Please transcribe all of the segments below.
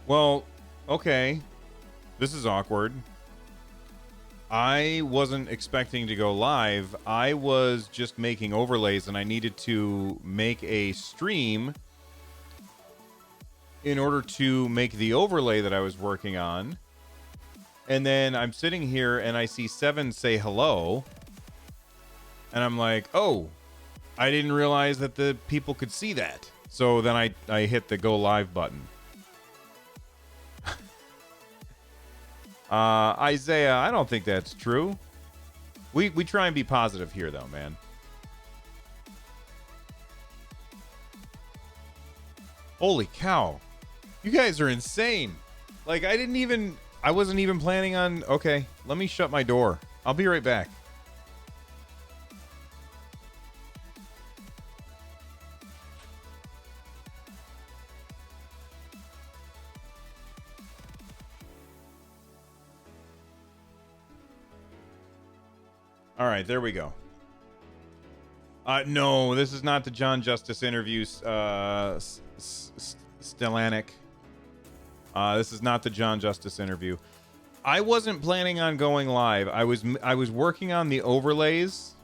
Well, okay. This is awkward. I wasn't expecting to go live. I was just making overlays and I needed to make a stream in order to make the overlay that I was working on. And then I'm sitting here and I see Seven say hello. And I'm like, oh, I didn't realize that the people could see that. So then I hit the go live button. Isaiah, I don't think that's true. We try and be positive here, though, man. Holy cow. You guys are insane. Like, I wasn't even planning on... Okay, let me shut my door. I'll be right back. All right, there we go. No, this is not the John Justice interview, Stellanic. This is not the John Justice interview. I wasn't planning on going live. I was working on the overlays,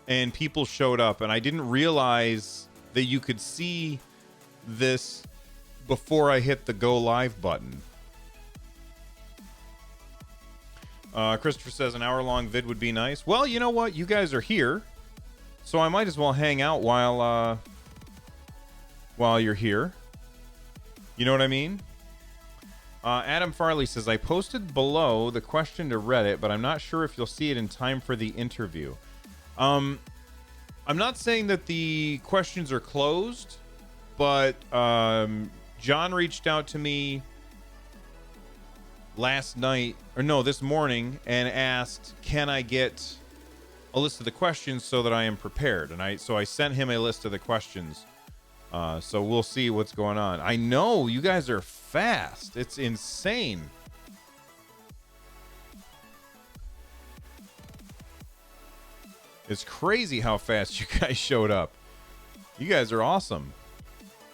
and people showed up, and I didn't realize that you could see this before I hit the go live button. Christopher says an hour-long vid would be nice. Well, you know what? You guys are here, so I might as well hang out while you're here. You know what I mean? Adam Farley says, I posted below the question to Reddit, but I'm not sure if you'll see it in time for the interview. I'm not saying that the questions are closed, but John reached out to me this morning and asked, can I get a list of the questions so that I am prepared? And I sent him a list of the questions. So we'll see what's going on. I know you guys are fast. It's insane. It's crazy how fast you guys showed up. You guys are awesome.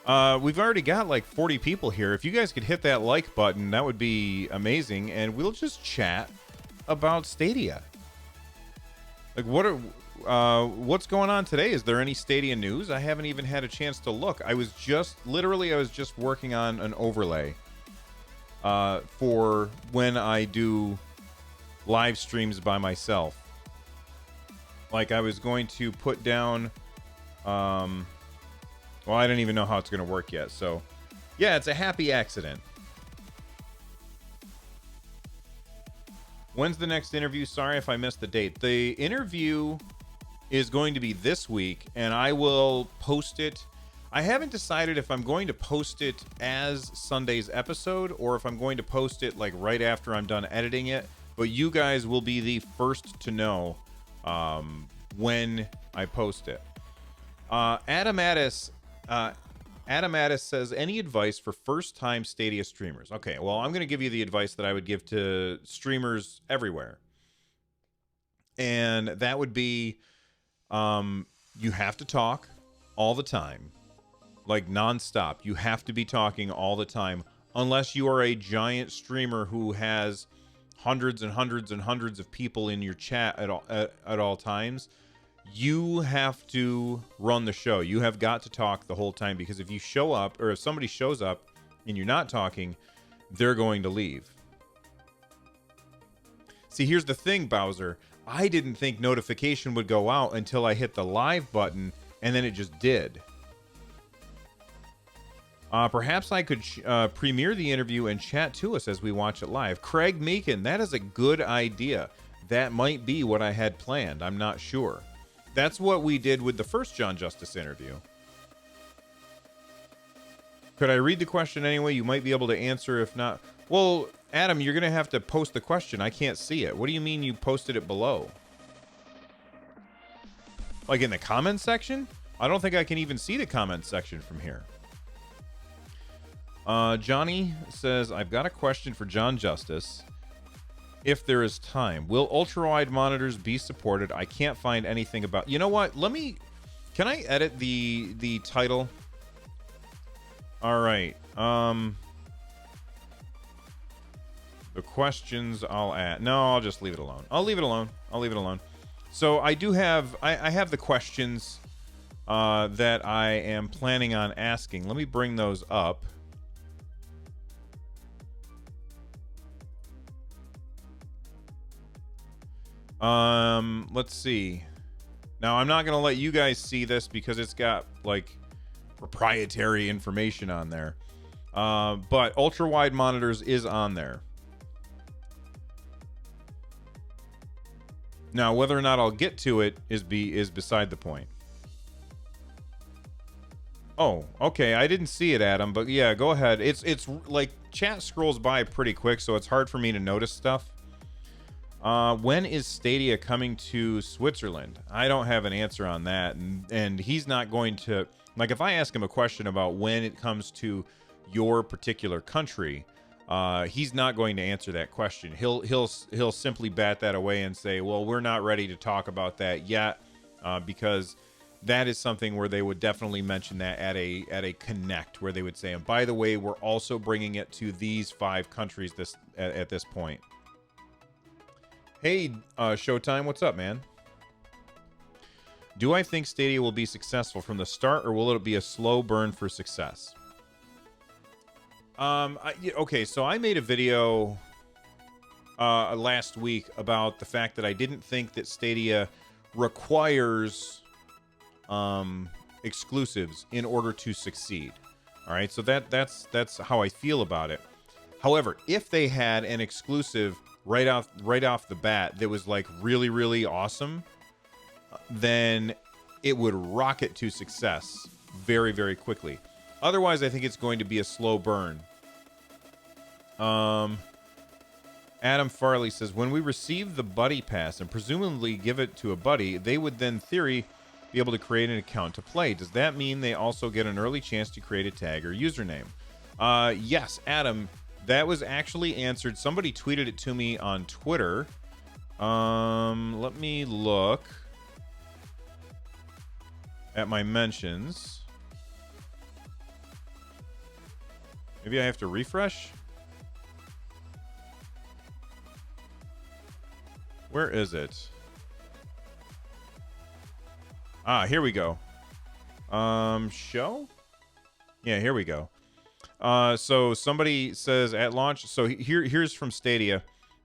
We've already got like 40 people here. If you guys could hit that like button, that would be amazing. And we'll just chat about Stadia. Like, what's going on today? Is there any Stadia news? I haven't even had a chance to look. I was just working on an overlay for when I do live streams by myself. Like, I was going to put down, well, I don't even know how it's going to work yet. So, yeah, it's a happy accident. When's the next interview? Sorry if I missed the date. The interview is going to be this week, and I will post it. I haven't decided if I'm going to post it as Sunday's episode or if I'm going to post it like right after I'm done editing it. But you guys will be the first to know when I post it. Adam Addis says, any advice for first-time Stadia streamers? Okay, well, I'm going to give you the advice that I would give to streamers everywhere. And that would be, you have to talk all the time. Like, nonstop. You have to be talking all the time. Unless you are a giant streamer who has hundreds and hundreds and hundreds of people in your chat at all times. You have to run the show. You have got to talk the whole time, because if you show up, or if somebody shows up and you're not talking, they're going to leave. See, here's the thing, Bowser. I didn't think notification would go out until I hit the live button, and then it just did. Perhaps I could premiere the interview and chat to us as we watch it live. Craig Meekin, that is a good idea. That might be what I had planned. I'm not sure. That's what we did with the first John Justice interview. Could I read the question anyway? You might be able to answer. If not, well, Adam, you're going to have to post the question. I can't see it. What do you mean you posted it below? Like in the comments section? I don't think I can even see the comments section from here. Johnny says, I've got a question for John Justice. If there is time, will ultra-wide monitors be supported? I can't find anything about... You know what? Can I edit the title? All right. The questions I'll add. No, I'll just leave it alone. I'll leave it alone. I'll leave it alone. So I do have, I have the questions that I am planning on asking. Let me bring those up. Let's see. Now, I'm not going to let you guys see this because it's got like proprietary information on there. But ultra wide monitors is on there. Now, whether or not I'll get to it is beside the point. Oh, okay. I didn't see it, Adam, but yeah, go ahead. It's like chat scrolls by pretty quick, so it's hard for me to notice stuff. When is Stadia coming to Switzerland? I don't have an answer on that, and he's not going to, like, if I ask him a question about when it comes to your particular country, he's not going to answer that question. He'll simply bat that away and say, well, we're not ready to talk about that yet, because that is something where they would definitely mention that at a connect, where they would say, and by the way, we're also bringing it to these 5 countries at this point. Hey, Showtime, what's up, man? Do I think Stadia will be successful from the start, or will it be a slow burn for success? Okay, so I made a video last week about the fact that I didn't think that Stadia requires exclusives in order to succeed. All right, so that's how I feel about it. However, if they had an exclusive right off the bat that was like really, really awesome, then it would rocket to success very, very quickly. Otherwise, I think it's going to be a slow burn. Adam Farley says, when we receive the buddy pass and presumably give it to a buddy, they would then, in theory, be able to create an account to play. Does that mean they also get an early chance to create a tag or username? Yes, Adam, that was actually answered. Somebody tweeted it to me on Twitter. Let me look at my mentions. Maybe I have to refresh. Where is it? Ah, here we go. Show? Yeah, here we go. So somebody says at launch. So here's from Stadia,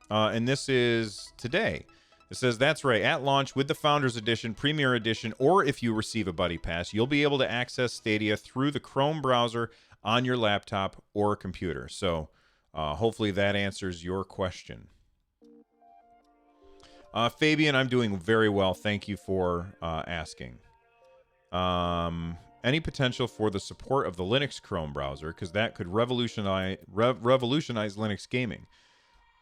and this is today. It says, that's right. At launch with the Founders Edition, Premier Edition, or if you receive a Buddy Pass, you'll be able to access Stadia through the Chrome browser on your laptop or computer. So hopefully that answers your question. Fabian, I'm doing very well. Thank you for asking. Any potential for the support of the Linux Chrome browser, because that could revolutionize Linux gaming.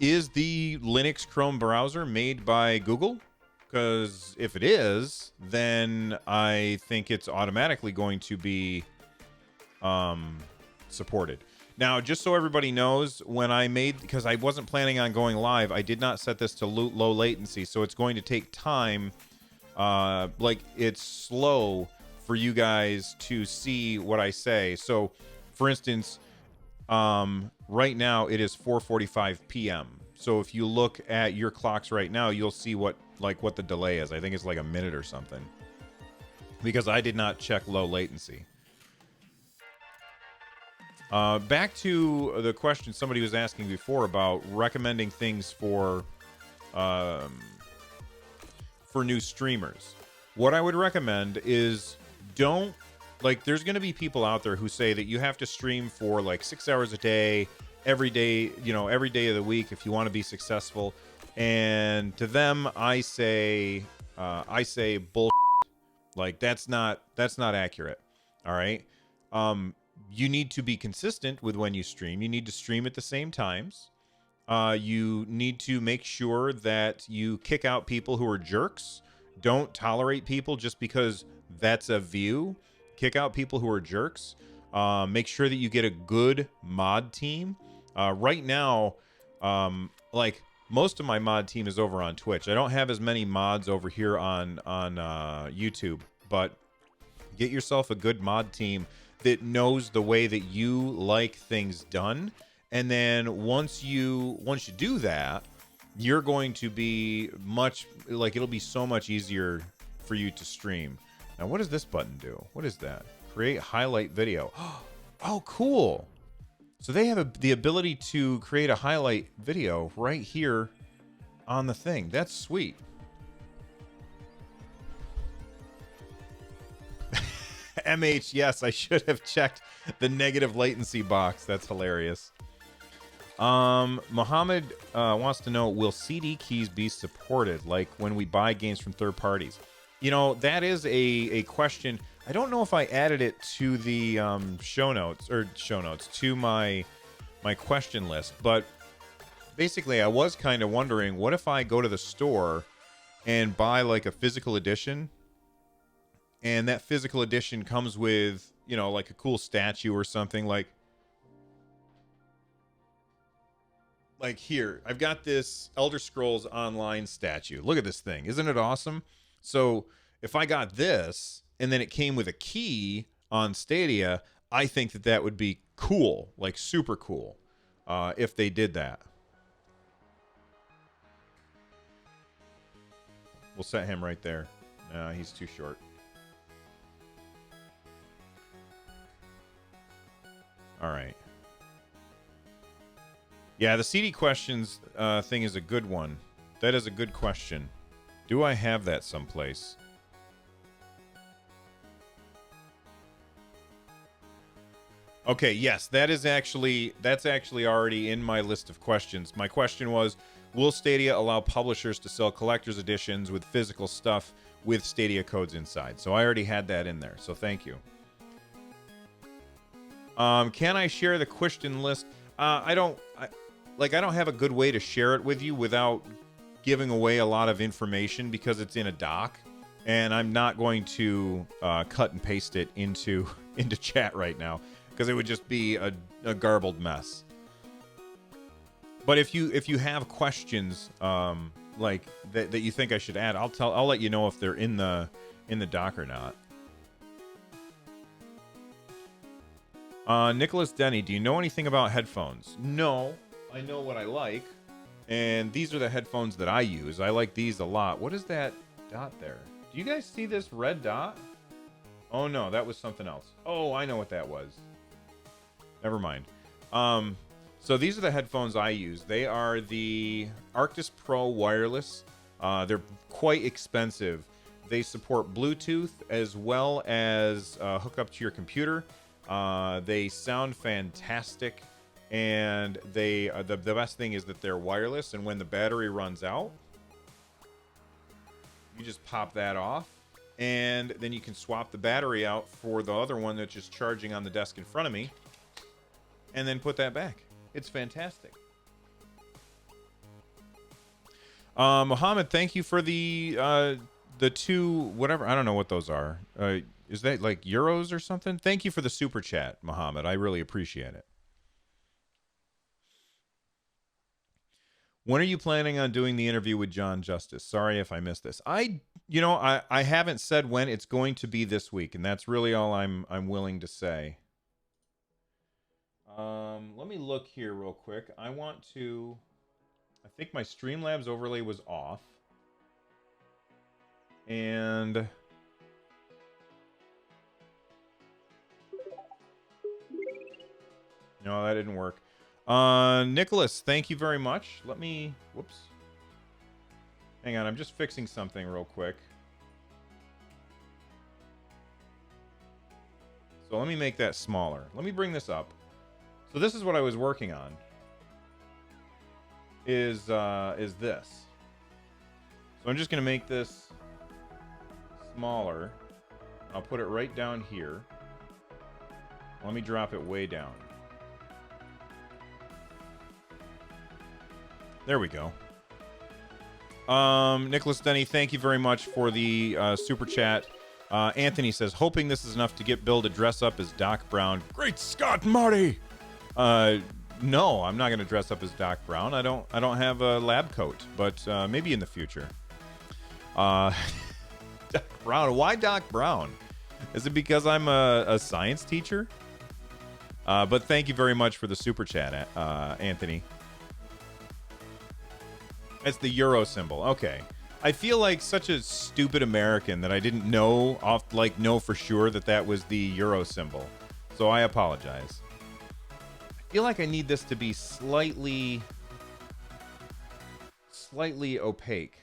Is the Linux Chrome browser made by Google? Because if it is, then I think it's automatically going to be supported. Now, just so everybody knows, when I made, because I wasn't planning on going live, I did not set this to low latency, so it's going to take time. Like, it's slow for you guys to see what I say. So, for instance, right now it is 4:45 p.m. So if you look at your clocks right now, you'll see what the delay is. I think it's like a minute or something, because I did not check low latency. Back to the question somebody was asking before about recommending things for new streamers. What I would recommend is there's going to be people out there who say that you have to stream for like 6 hours a day, every day of the week if you want to be successful. And to them, I say bull. Like that's not accurate. All right. You need to be consistent with when you stream. You need to stream at the same times. You need to make sure that you kick out people who are jerks. Don't tolerate people just because that's a view. Kick out people who are jerks. Make sure that you get a good mod team. Right now, like most of my mod team is over on Twitch. I don't have as many mods over here on YouTube, but get yourself a good mod team that knows the way that you like things done, And then once you do that, you're going to be it'll be so much easier for you to stream. Now, what does this button do? What is that? Create highlight video. Oh, cool. So they have the ability to create a highlight video right here on the thing. That's sweet. MH, yes, I should have checked the negative latency box. That's hilarious. Mohammed wants to know, will CD keys be supported, like when we buy games from third parties? You know, that is a question. I don't know if I added it to the show notes to my question list, but basically I was kind of wondering, what if I go to the store and buy like a physical edition, and that physical edition comes with, you know, like a cool statue or something, like here, I've got this Elder Scrolls Online statue. Look at this thing. Isn't it awesome? So if I got this and then it came with a key on Stadia, I think that would be cool, like super cool, if they did that. We'll set him right there. He's too short. All right. Yeah, the CD questions thing is a good one. That is a good question. Do I have that someplace? Okay, yes, that's actually already in my list of questions. My question was, will Stadia allow publishers to sell collector's editions with physical stuff with Stadia codes inside? So I already had that in there, so thank you. Can I share the question list? I don't have a good way to share it with you without giving away a lot of information, because it's in a doc, and I'm not going to cut and paste it into chat right now, because it would just be a garbled mess. But if you have questions like that you think I should add, I'll let you know if they're in the doc or not. Nicholas Denny, do you know anything about headphones? No, I know what I like, and these are the headphones that I use. I like these a lot. What is that dot there? Do you guys see this red dot? Oh no, that was something else. Oh, I know what that was. Never mind. So these are the headphones I use. They are the Arctis Pro wireless. They're quite expensive. They support Bluetooth as well as hook up to your computer. They sound fantastic, and they the best thing is that they're wireless, and when the battery runs out, you just pop that off, and then you can swap the battery out for the other one that's just charging on the desk in front of me, and then put that back. It's fantastic. Mohammed, thank you for the two, whatever, I don't know what those are. Is that like euros or something? Thank you for the super chat, Mohammed. I really appreciate it. When are you planning on doing the interview with John Justice? Sorry if I missed this. I haven't said when. It's going to be this week, and that's really all I'm willing to say. Let me look here real quick. I think my Streamlabs overlay was off. And no, that didn't work. Nicholas, thank you very much. Whoops. Hang on, I'm just fixing something real quick. So let me make that smaller. Let me bring this up. So this is what I was working on. Is this. So I'm just going to make this smaller. I'll put it right down here. Let me drop it way down. There we go. Nicholas Denny, thank you very much for the super chat. Anthony says, hoping this is enough to get Bill to dress up as Doc Brown. Great Scott, Marty! No, I'm not going to dress up as Doc Brown. I don't have a lab coat, but maybe in the future. Doc Brown. Why Doc Brown? Is it because I'm a science teacher? But thank you very much for the super chat, Anthony. It's the euro symbol. Okay. I feel like such a stupid American that I didn't know for sure that was the euro symbol. So I apologize. I feel like I need this to be slightly opaque.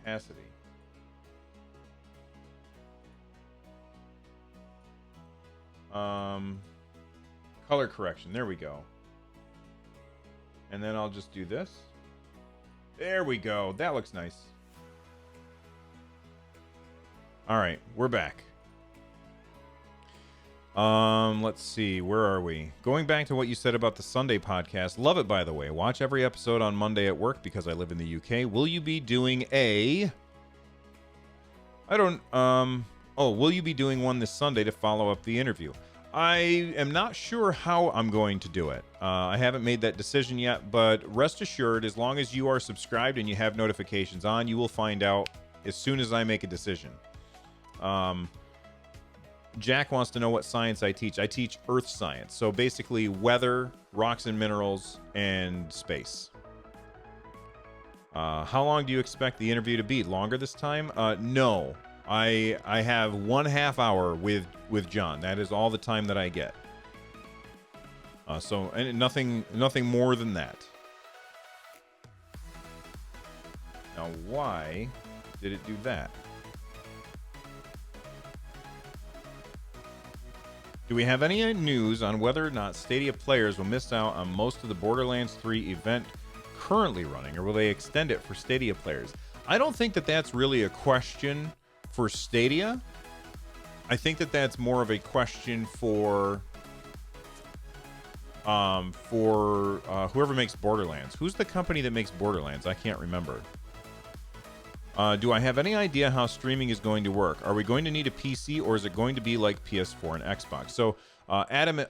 Opacity. Color correction. There we go. And then I'll just do this. There we go. That looks nice. All right, we're back. Let's see. Where are we? Going back to what you said about the Sunday podcast. Love it, by the way. Watch every episode on Monday at work because I live in the UK. Will you be doing will you be doing one this Sunday to follow up the interview? I am not sure how I'm going to do it. I haven't made that decision yet, but rest assured, as long as you are subscribed and you have notifications on, you will find out as soon as I make a decision. Jack wants to know what science I teach. I teach earth science. So basically weather, rocks and minerals, and space. How long do you expect the interview to be? Longer this time? No. I have 1/2 hour with John. That is all the time that I get. And nothing more than that. Now, why did it do that? Do we have any news on whether or not Stadia players will miss out on most of the Borderlands 3 event currently running, or will they extend it for Stadia players? I don't think that that's really a question for Stadia. I think that that's more of a question for whoever makes Borderlands. Who's the company that makes Borderlands? I can't remember. Do I have any idea how streaming is going to work? Are we going to need a PC, or is it going to be like PS4 and Xbox? So, Adam,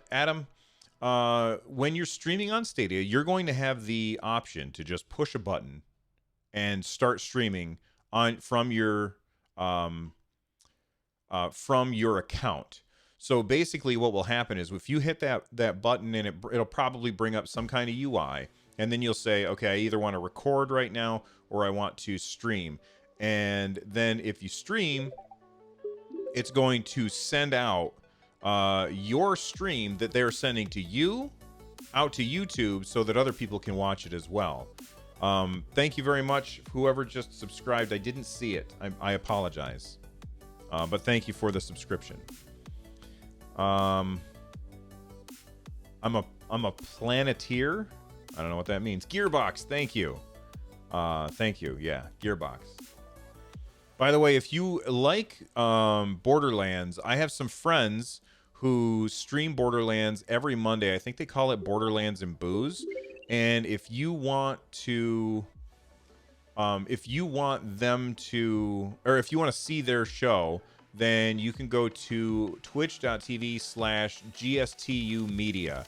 when you're streaming on Stadia, you're going to have the option to just push a button and start streaming from your account. So basically what will happen is if you hit that button, and it'll probably bring up some kind of UI, and then you'll say, okay, I either want to record right now or I want to stream. And then if you stream, it's going to send out your stream that they're sending to you out to YouTube so that other people can watch it as well. Thank you very much, whoever just subscribed. I didn't see it. I apologize. But thank you for the subscription. I'm a planeteer. I don't know what that means. Gearbox, thank you. Thank you. Yeah, Gearbox. By the way, if you like Borderlands, I have some friends who stream Borderlands every Monday. I think they call it Borderlands and Booze. And if you want to see their show, then you can go to twitch.tv/GSTU Media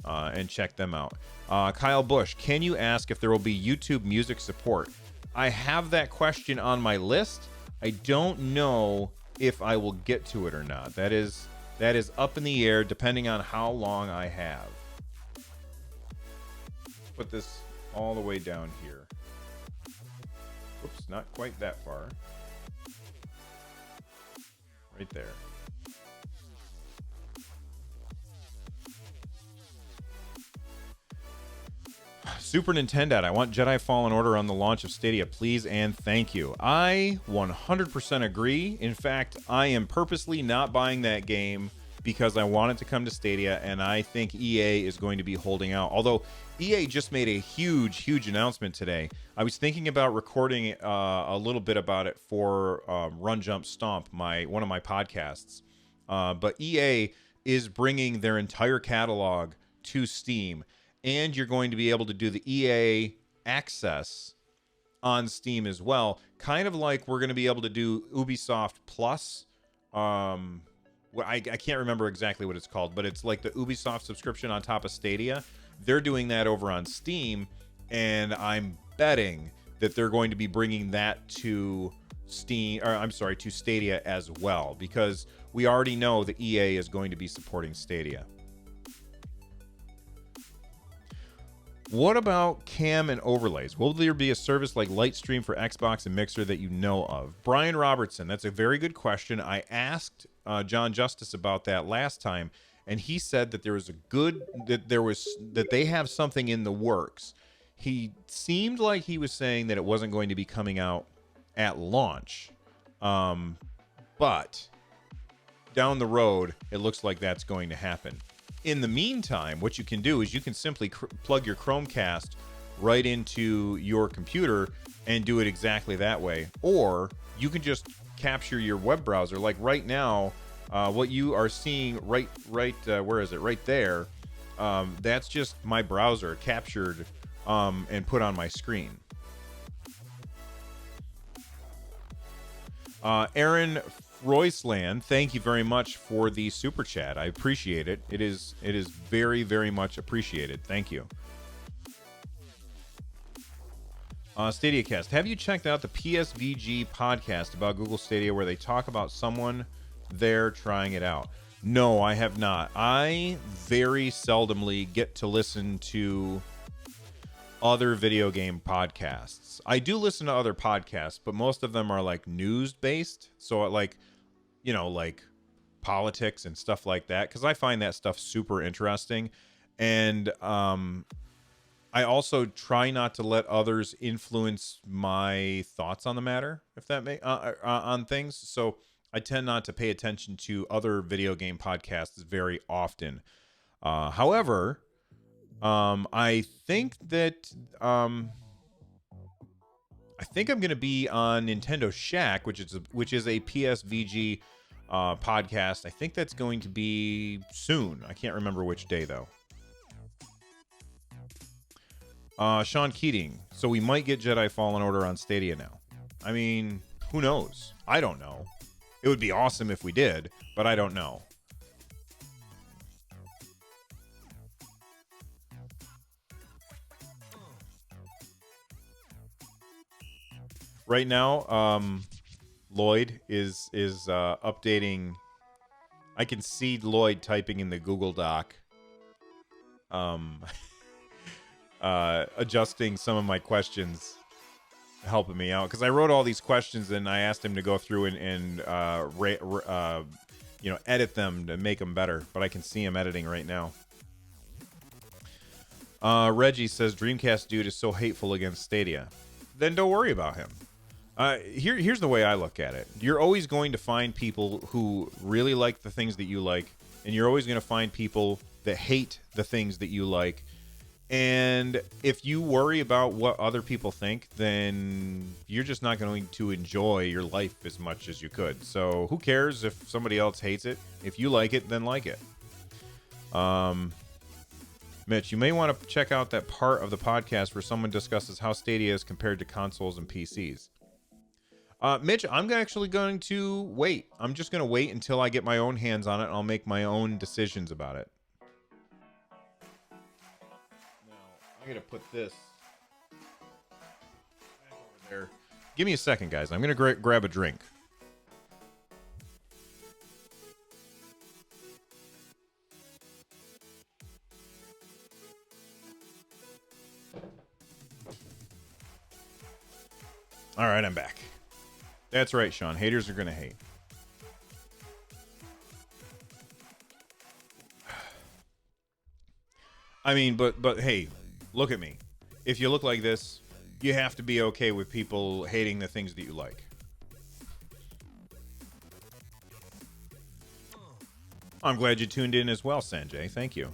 and check them out. Kyle Bush, can you ask if there will be YouTube music support? I have that question on my list. I don't know if I will get to it or not. That is up in the air depending on how long I have. Put this all the way down here. Oops, not quite that far. Right there. Super Nintendo, I want Jedi Fallen Order on the launch of Stadia, please and thank you. I 100% agree. In fact, I am purposely not buying that game because I want it to come to Stadia, and I think EA is going to be holding out. Although EA just made a huge announcement today. I was thinking about recording a little bit about it for Run Jump Stomp, one of my podcasts. But EA is bringing their entire catalog to Steam, and you're going to be able to do the EA Access on Steam as well. Kind of like we're going to be able to do Ubisoft Plus. I can't remember exactly what it's called, but it's like the Ubisoft subscription on top of Stadia. They're doing that over on Steam, and I'm betting that they're going to be bringing that to Steam, or I'm sorry, to Stadia as well, because we already know that EA is going to be supporting Stadia. What about cam and overlays? Will there be a service like Lightstream for Xbox and Mixer that you know of? Brian Robertson, that's a very good question. I asked John Justice about that last time, and he said that that they have something in the works. He seemed like he was saying that it wasn't going to be coming out at launch, but down the road, it looks like that's going to happen. In the meantime, what you can do is you can simply plug your Chromecast right into your computer and do it exactly that way. Or you can just capture your web browser. Like right now, what you are seeing right where is it? Right there. That's just my browser captured and put on my screen. Aaron Royceland, thank you very much for the super chat. I appreciate it. It is very, very much appreciated. Thank you. StadiaCast, have you checked out the PSVG podcast about Google Stadia where they talk about someone there trying it out? No, I have not. I very seldomly get to listen to other video game podcasts. I do listen to other podcasts, but most of them are like news based. So like politics and stuff like that, because I find that stuff super interesting. And I also try not to let others influence my thoughts on the matter, if that may on things. So I tend not to pay attention to other video game podcasts very often. However, I think I'm going to be on Nintendo Shack, which is a PSVG podcast. I think that's going to be soon. I can't remember which day though. Sean Keating. So we might get Jedi Fallen Order on Stadia now. I mean, who knows? I don't know. It would be awesome if we did, but I don't know. Right now, Lloyd is updating. I can see Lloyd typing in the Google Doc, adjusting some of my questions, helping me out, because I wrote all these questions and I asked him to go through and edit them to make them better. But I can see him editing right now. Reggie says Dreamcast dude is so hateful against Stadia. Then don't worry about him. Here's the way I look at it. You're always going to find people who really like the things that you like, and you're always going to find people that hate the things that you like. And if you worry about what other people think, then you're just not going to enjoy your life as much as you could. So who cares if somebody else hates it? If you like it, then like it. Mitch, you may want to check out that part of the podcast where someone discusses how Stadia is compared to consoles and PCs. Mitch, I'm actually going to wait. I'm just going to wait until I get my own hands on it, and I'll make my own decisions about it. Now, I'm going to put this back over there. Give me a second, guys. I'm going to grab a drink. All right, I'm back. That's right, Sean. Haters are going to hate. I mean, but hey, look at me. If you look like this, you have to be okay with people hating the things that you like. I'm glad you tuned in as well, Sanjay. Thank you.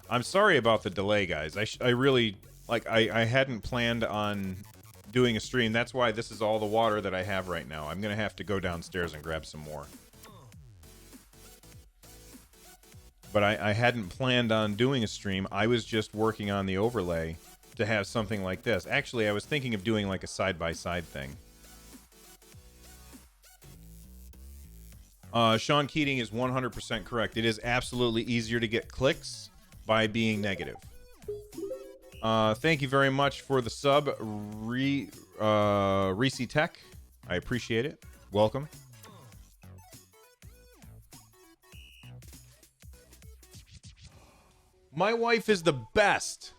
I'm sorry about the delay, guys. I really, I hadn't planned on doing a stream. That's why this is all the water that I have right now. I'm gonna have to go downstairs and grab some more, but I hadn't planned on doing a stream. I was just working on the overlay to have something like this. Actually, I was thinking of doing like a side-by-side thing. Sean Keating is 100% correct. It is absolutely easier to get clicks by being negative. Thank you very much for the sub, Reese Tech. I appreciate it. Welcome. My wife is the best.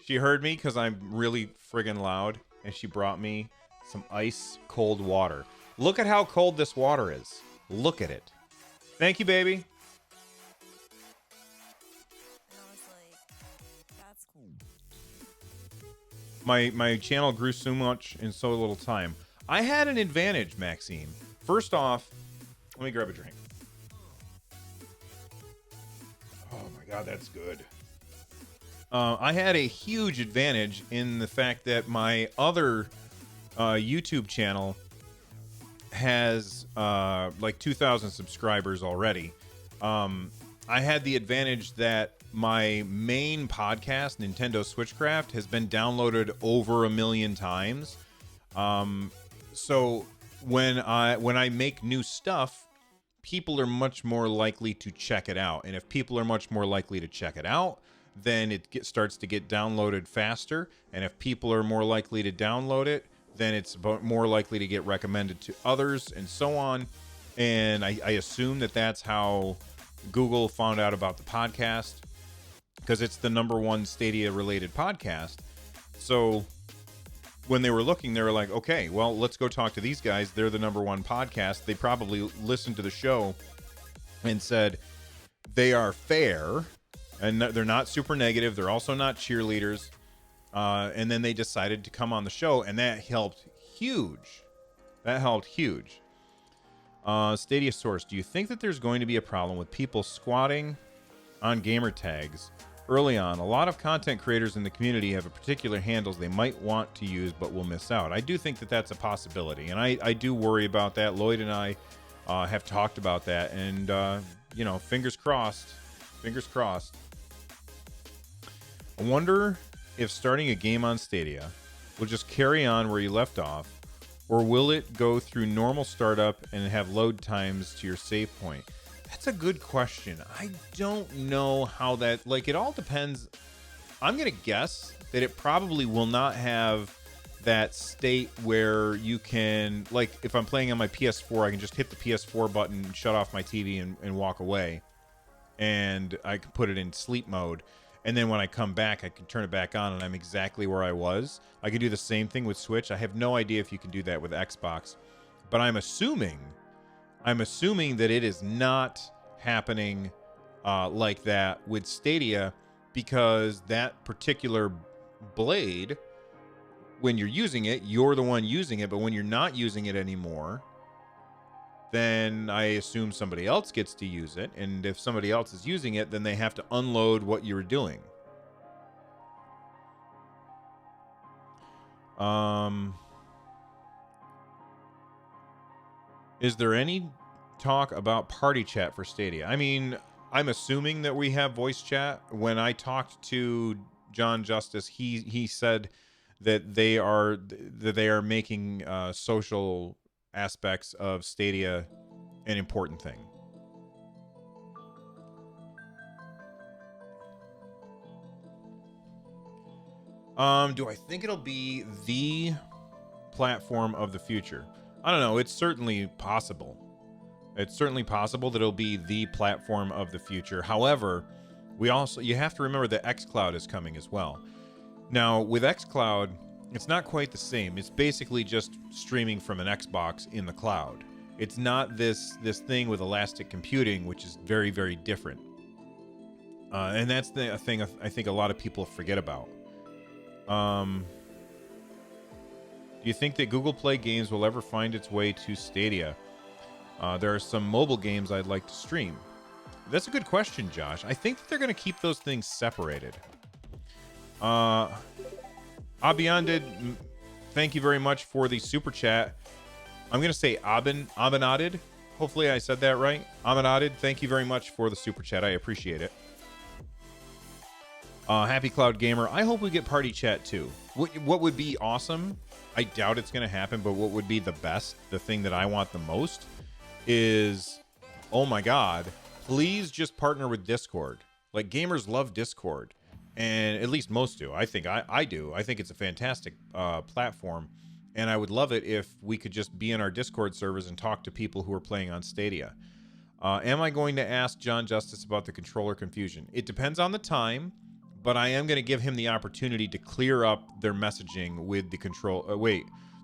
She heard me because I'm really friggin' loud, and she brought me some ice cold water. Look at how cold this water is. Look at it. Thank you, baby. And I was like, that's cool. My channel grew so much in so little time. I had an advantage, Maxine. First off, let me grab a drink. Oh my god, that's good. I had a huge advantage in the fact that my other YouTube channel has like 2,000 subscribers already. I had the advantage that my main podcast, Nintendo Switchcraft, has been downloaded over 1 million times. So when I make new stuff, people are much more likely to check it out. And if people are much more likely to check it out, then it starts to get downloaded faster. And if people are more likely to download it, then it's more likely to get recommended to others and so on. And I assume that that's how Google found out about the podcast, because it's the #1 Stadia related podcast. So when they were looking, they were like, okay, well, let's go talk to these guys. They're the #1 podcast. They probably listened to the show and said they are fair and they're not super negative. They're also not cheerleaders. And then they decided to come on the show, and that helped huge. That helped huge. Stadia Source, do you think that there's going to be a problem with people squatting on gamer tags early on? A lot of content creators in the community have a particular handles they might want to use but will miss out. I do think that that's a possibility, and I do worry about that. Lloyd and I have talked about that, and you know, fingers crossed. Fingers crossed. I wonder if starting a game on Stadia will just carry on where you left off, or will it go through normal startup and have load times to your save point? That's a good question. I don't know how that, like, it all depends. I'm going to guess that it probably will not have that state where you can, like, if I'm playing on my PS4, I can just hit the PS4 button, shut off my TV, and walk away. And I can put it in sleep mode. And then when I come back, I can turn it back on and I'm exactly where I was. I can do the same thing with Switch. I have no idea if you can do that with Xbox. But I'm assuming that it is not happening like that with Stadia, because that particular blade, when you're using it, you're the one using it. But when you're not using it anymore, then I assume somebody else gets to use it. And if somebody else is using it, then they have to unload what you were doing. Is there any talk about party chat for Stadia? I mean, I'm assuming that we have voice chat. When I talked to John Justice, he said that they are making social aspects of Stadia an important thing. Do I think it'll be the platform of the future? I don't know. It's certainly possible. It's certainly possible that it'll be the platform of the future. However, you have to remember that xCloud is coming as well. Now, with xCloud, it's not quite the same. It's basically just streaming from an Xbox in the cloud. It's not this thing with elastic computing, which is very, very different. And that's the thing I think a lot of people forget about. Do you think that Google Play games will ever find its way to Stadia? There are some mobile games I'd like to stream. That's a good question, Josh. I think that they're going to keep those things separated. Abiandid, thank you very much for the super chat. I'm going to say Abinadid. Hopefully I said that right. Abinadid, thank you very much for the super chat. I appreciate it. Happy Cloud Gamer, I hope we get party chat too. What would be awesome, I doubt it's going to happen, but what would be the best, the thing that I want the most is, oh my God, please just partner with Discord. Like, gamers love Discord. And at least most do. I think I do. I think it's a fantastic platform. And I would love it if we could just be in our Discord servers and talk to people who are playing on Stadia. Am I going to ask John Justice about the controller confusion? It depends on the time, but I am going to give him the opportunity to clear up their messaging with the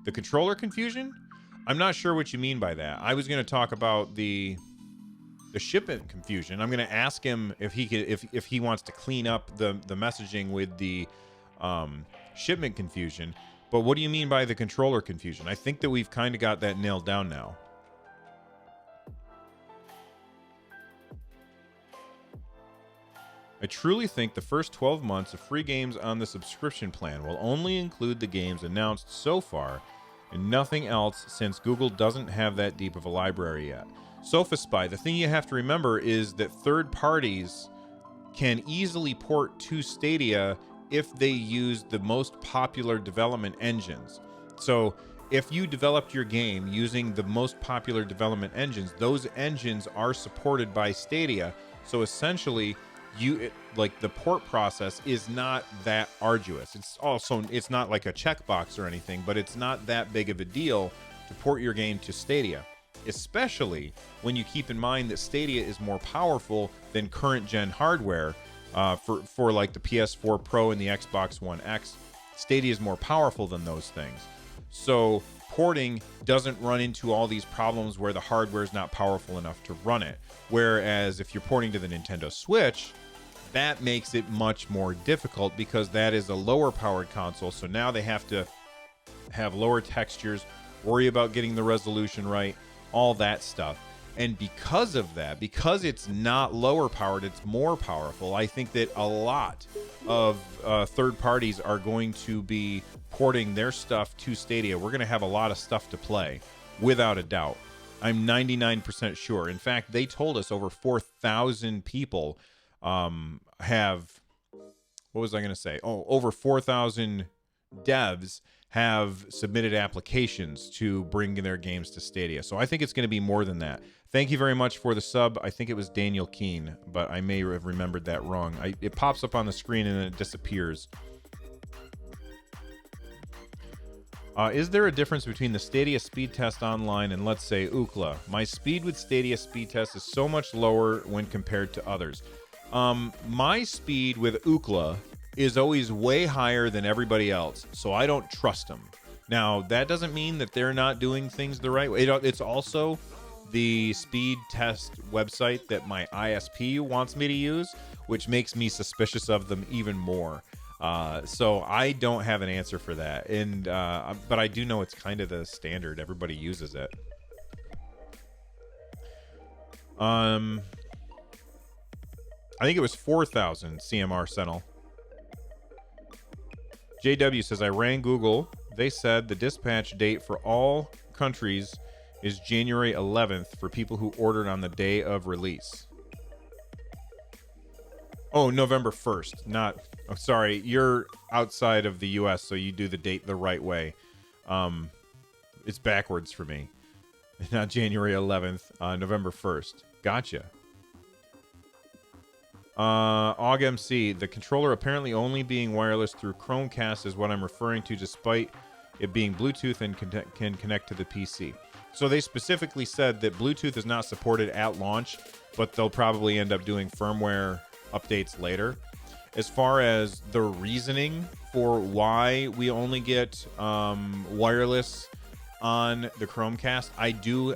the controller confusion? I'm not sure what you mean by that. I was going to talk about the shipment confusion. I'm going to ask him if he wants to clean up the messaging with the shipment confusion. But what do you mean by the controller confusion? I think that we've kind of got that nailed down now. I truly think the first 12 months of free games on the subscription plan will only include the games announced so far and nothing else, since Google doesn't have that deep of a library yet. SofaSpy, the thing you have to remember is that third parties can easily port to Stadia if they use the most popular development engines. So if you developed your game using the most popular development engines, those engines are supported by Stadia. So essentially, the port process is not that arduous. It's not like a checkbox or anything, but it's not that big of a deal to port your game to Stadia, especially when you keep in mind that Stadia is more powerful than current gen hardware. For like the PS4 Pro and the Xbox One X, Stadia is more powerful than those things. So porting doesn't run into all these problems where the hardware is not powerful enough to run it. Whereas if you're porting to the Nintendo Switch, that makes it much more difficult because that is a lower powered console. So now they have to have lower textures, worry about getting the resolution right, all that stuff. And because of that, because it's not lower powered, it's more powerful, I think that a lot of third parties are going to be porting their stuff to Stadia. We're going to have a lot of stuff to play, without a doubt. I'm 99% sure. In fact, they told us over 4,000 people have... What was I going to say? Over 4,000 devs have submitted applications to bring their games to Stadia. So I think it's going to be more than that. Thank you very much for the sub. I think it was Daniel Keen, but I may have remembered that wrong. It pops up on the screen and then it disappears. Is there a difference between the Stadia speed test online and, let's say, Ookla? My speed with Stadia speed test is so much lower when compared to others. My speed with Ookla is always way higher than everybody else, so I don't trust them. Now, that doesn't mean that they're not doing things the right way. It's also the speed test website that my ISP wants me to use, which makes me suspicious of them even more. So I don't have an answer for that. But I do know it's kind of the standard. Everybody uses it. I think it was 4,000 CMR Sentinel. JW says, I rang Google. They said the dispatch date for all countries is January 11th for people who ordered on the day of release. Oh, November 1st. Not... Oh, sorry, you're outside of the U.S., so you do the date the right way. It's backwards for me. Not January 11th, November 1st. Gotcha. AugMC, the controller apparently only being wireless through Chromecast is what I'm referring to, despite it being Bluetooth and can connect to the PC. So they specifically said that Bluetooth is not supported at launch, but they'll probably end up doing firmware updates later. As far as the reasoning for why we only get wireless on the Chromecast, I do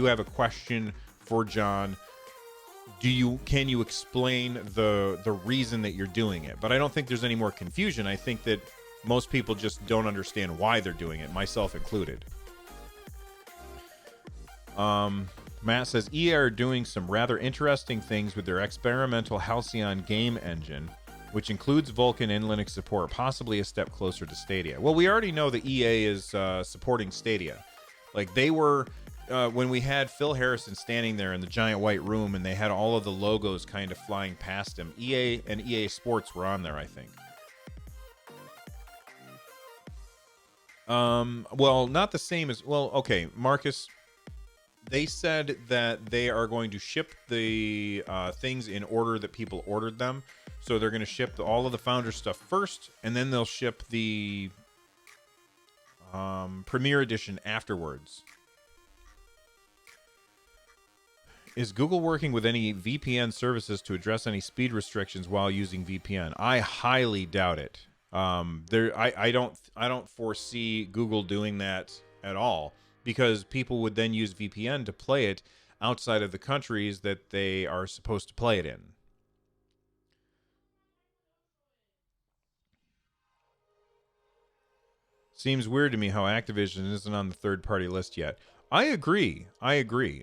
have a question for John. Can you explain the reason that you're doing it? But I don't think there's any more confusion. I think that most people just don't understand why they're doing it, myself included. Matt says EA are doing some rather interesting things with their experimental Halcyon game engine, which includes Vulkan and Linux support, possibly a step closer to Stadia. Well, we already know that EA is supporting Stadia. Like, they were... when we had Phil Harrison standing there in the giant white room and they had all of the logos kind of flying past him, EA and EA Sports were on there, I think. Well, not the same as... Well, okay, Marcus... They said that they are going to ship the things in order that people ordered them. So they're going to ship all of the Founder stuff first, and then they'll ship the... Premier Edition afterwards. Is Google working with any VPN services to address any speed restrictions while using VPN? I highly doubt it. I don't foresee Google doing that at all, because people would then use VPN to play it outside of the countries that they are supposed to play it in. Seems weird to me how Activision isn't on the third-party list yet. I agree,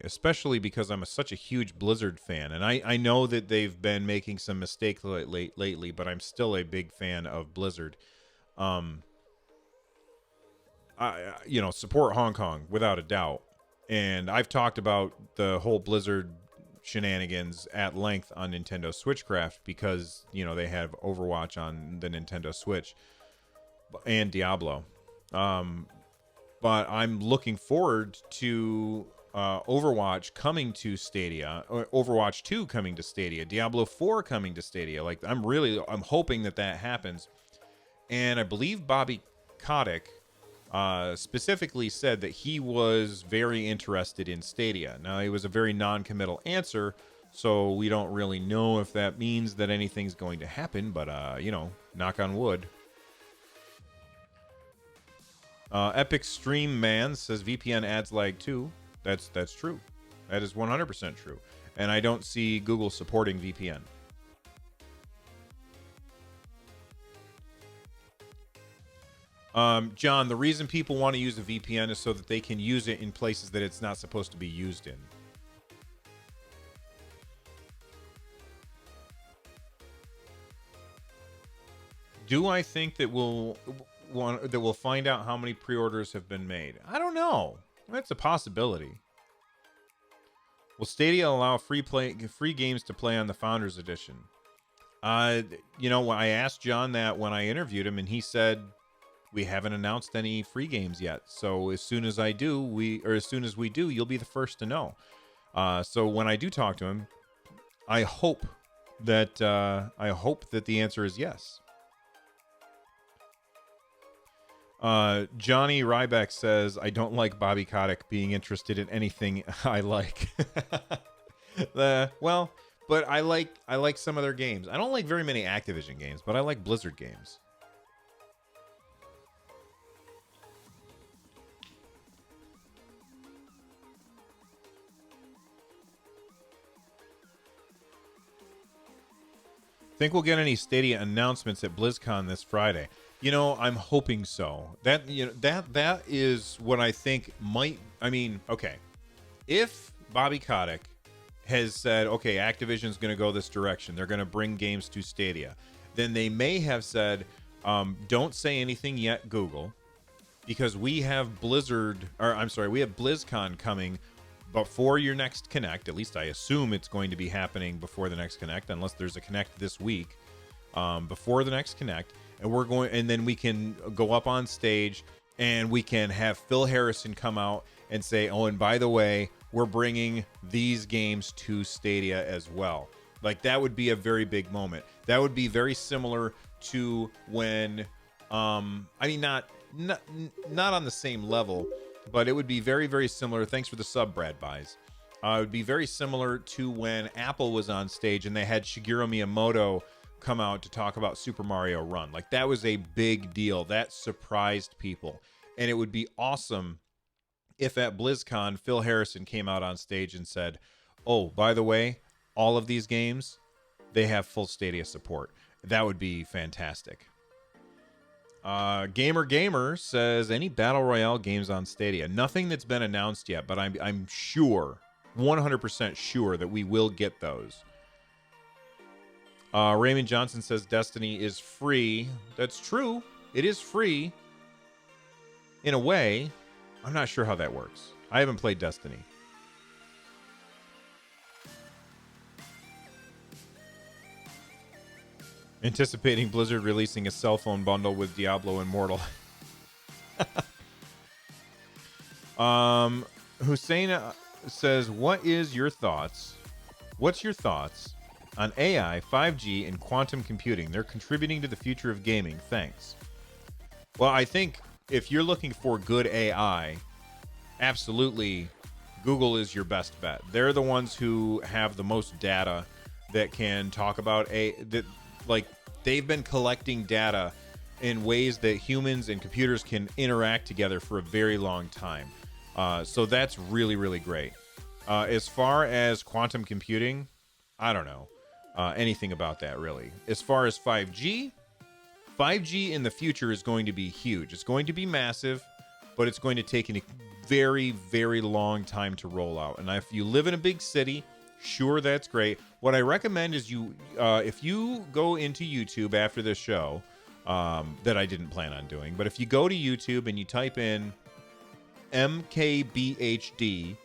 especially because I'm such a huge Blizzard fan, and I know that they've been making some mistakes lately, but I'm still a big fan of Blizzard. Support Hong Kong without a doubt, and I've talked about the whole Blizzard shenanigans at length on Nintendo Switchcraft, because they have Overwatch on the Nintendo Switch and Diablo. But I'm looking forward to Overwatch coming to Stadia, or Overwatch 2 coming to Stadia, Diablo 4 coming to Stadia. Like, I'm hoping that happens. And I believe Bobby Kotick specifically said that he was very interested in Stadia. Now, it was a very non-committal answer, so we don't really know if that means that anything's going to happen, but, knock on wood. Epic Stream Man says VPN adds lag too. That's true. That is 100% true. And I don't see Google supporting VPN. John, the reason people want to use a VPN is so that they can use it in places that it's not supposed to be used in. Do I think that we'll find out how many pre-orders have been made? I don't know. That's a possibility. Will Stadia allow free games to play on the Founders Edition? I asked John that when I interviewed him, and he said we haven't announced any free games yet. So as soon as we do, you'll be the first to know. So when I do talk to him, I hope that the answer is yes. Johnny Ryback says, I don't like Bobby Kotick being interested in anything I like. But I like some of their games. I don't like very many Activision games, but I like Blizzard games. Think we'll get any Stadia announcements at BlizzCon this Friday? I'm hoping so. That is what I think might. I mean, okay, if Bobby Kotick has said, okay, Activision's going to go this direction, they're going to bring games to Stadia, then they may have said, don't say anything yet, Google, because we have BlizzCon coming before your next Connect. At least I assume it's going to be happening before the next Connect, unless there's a Connect this week. Before the next Connect. And then we can go up on stage and we can have Phil Harrison come out and say, oh, and by the way, we're bringing these games to Stadia as well. Like, that would be a very big moment. That would be very similar to when, not on the same level, but it would be very, very similar. Thanks for the sub, Brad Buys. It would be very similar to when Apple was on stage and they had Shigeru Miyamoto come out to talk about Super Mario Run. Like, that was a big deal. That surprised people. And it would be awesome if at BlizzCon, Phil Harrison came out on stage and said, oh, by the way, all of these games, they have full Stadia support. That would be fantastic. Gamer says, any Battle Royale games on Stadia? Nothing that's been announced yet, but I'm sure, 100% sure that we will get those. Raymond Johnson says Destiny is free. That's true. It is free. In a way. I'm not sure how that works. I haven't played Destiny. Anticipating Blizzard releasing a cell phone bundle with Diablo Immortal. Hussein says, what's your thoughts on AI, 5G, and quantum computing? They're contributing to the future of gaming. Thanks. Well, I think if you're looking for good AI, absolutely Google is your best bet. They're the ones who have the most data that can talk about like they've been collecting data in ways that humans and computers can interact together for a very long time. So that's really, really great. As far as quantum computing, I don't know anything about that really. As far as 5G, 5G in the future is going to be huge. It's going to be massive, but it's going to take a very, very long time to roll out. And if you live in a big city, sure, that's great. What I recommend is if you go into YouTube after this show, that I didn't plan on doing, but if you go to YouTube and you type in MKBHD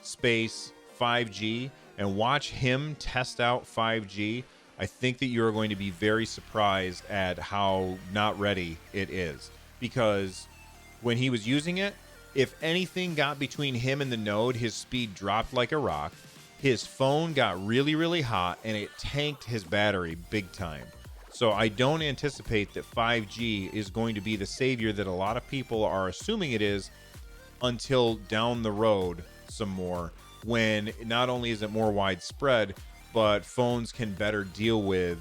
space 5G and watch him test out 5G, I think that you're going to be very surprised at how not ready it is. Because when he was using it, if anything got between him and the node, his speed dropped like a rock. His phone got really, really hot, and it tanked his battery big time. So I don't anticipate that 5G is going to be the savior that a lot of people are assuming it is until down the road some more, when not only is it more widespread, but phones can better deal with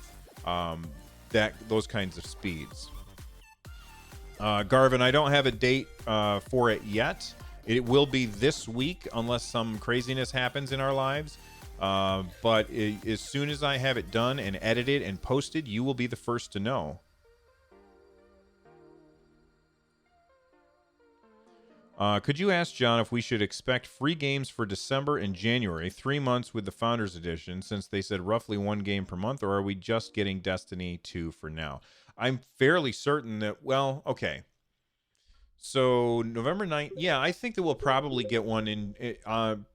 those kinds of speeds. Garvin, I don't have a date for it yet. It will be this week unless some craziness happens in our lives. But as soon as I have it done and edited and posted, you will be the first to know. Could you ask John if we should expect free games for December and January, 3 months with the Founders Edition, since they said roughly one game per month, or are we just getting Destiny 2 for now? I'm fairly certain that, well, okay. So November 9th, yeah, I think that we'll probably get one in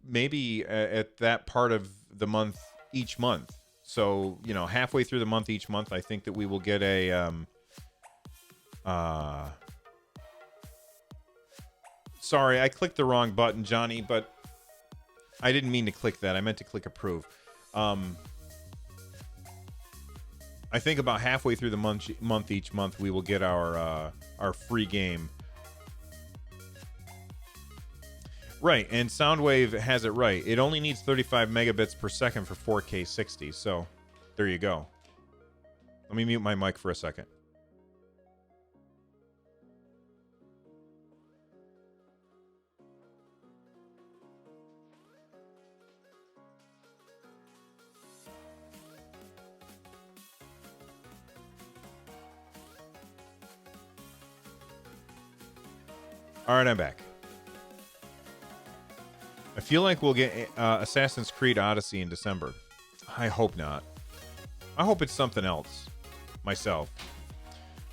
maybe at that part of the month each month. So, halfway through the month each month, I think that we will get a sorry, I clicked the wrong button, Johnny, but I didn't mean to click that. I meant to click approve. I think about halfway through the month each month, we will get our free game. Right, and Soundwave has it right. It only needs 35 megabits per second for 4K 60. So, there you go. Let me mute my mic for a second. All right, I'm back. I feel like we'll get Assassin's Creed Odyssey in December. I hope not. I hope it's something else. Myself.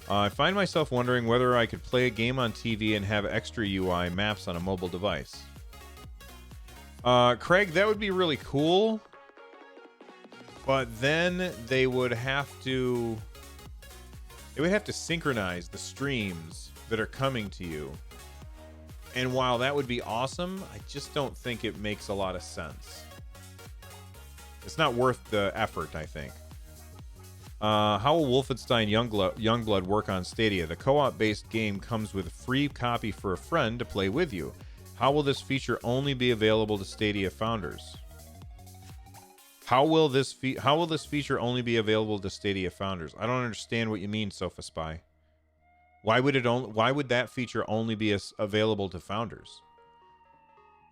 I find myself wondering whether I could play a game on TV and have extra UI maps on a mobile device. Craig, that would be really cool. But then they would have to synchronize the streams that are coming to you. And while that would be awesome, I just don't think it makes a lot of sense. It's not worth the effort, I think. How will Wolfenstein Youngblood work on Stadia? The co-op based game comes with a free copy for a friend to play with you. How will this feature only be available to Stadia founders? How will this feature only be available to Stadia founders? I don't understand what you mean, SofaSpy. Why would that feature only be available to founders?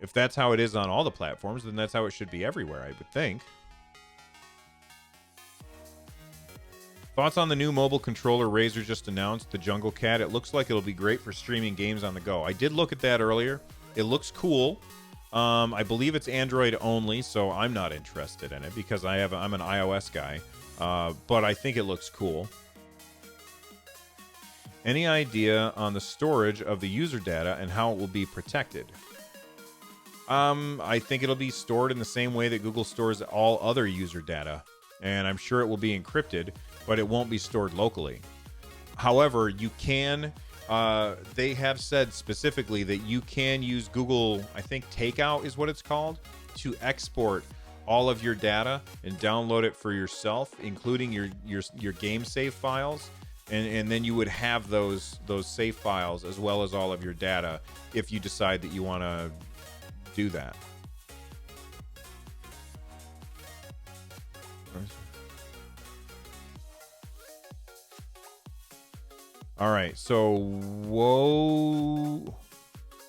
If that's how it is on all the platforms, then that's how it should be everywhere, I would think. Thoughts on the new mobile controller Razer just announced, the Jungle Cat? It looks like it'll be great for streaming games on the go. I did look at that earlier. It looks cool. I believe it's Android only, so I'm not interested in it because I'm an iOS guy. But I think it looks cool. Any idea on the storage of the user data and how it will be protected? I think it'll be stored in the same way that Google stores all other user data. And I'm sure it will be encrypted, but it won't be stored locally. However, you can, they have said specifically that you can use Google, I think Takeout is what it's called, to export all of your data and download it for yourself, including your game save files. and then you would have those save files as well as all of your data if you decide that you want to do that. All right, so whoa,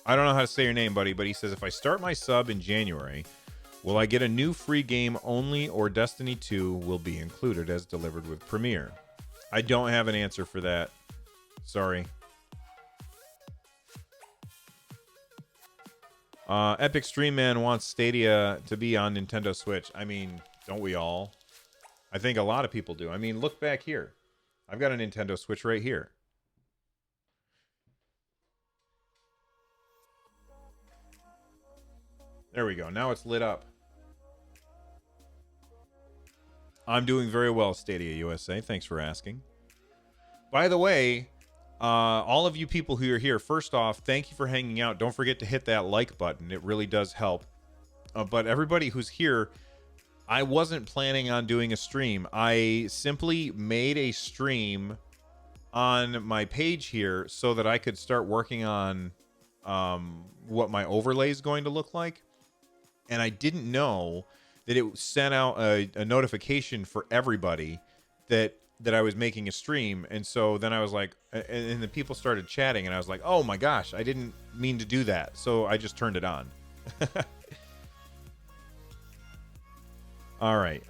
I don't know how to say your name, buddy, but he says, if I start my sub in January, will I get a new free game only, or Destiny 2 will be included as delivered with Premiere? I don't have an answer for that. Sorry. Epic Stream Man wants Stadia to be on Nintendo Switch. I mean, don't we all? I think a lot of people do. I mean, look back here. I've got a Nintendo Switch right here. There we go. Now it's lit up. I'm doing very well, Stadia USA. Thanks for asking. By the way, all of you people who are here, first off, thank you for hanging out. Don't forget to hit that like button. It really does help. But everybody who's here, I wasn't planning on doing a stream. I simply made a stream on my page here so that I could start working on what my overlay is going to look like. And I didn't know that it sent out a notification for everybody that I was making a stream. And so then I was like, and the people started chatting, and I was like, oh my gosh, I didn't mean to do that. So I just turned it on. All right.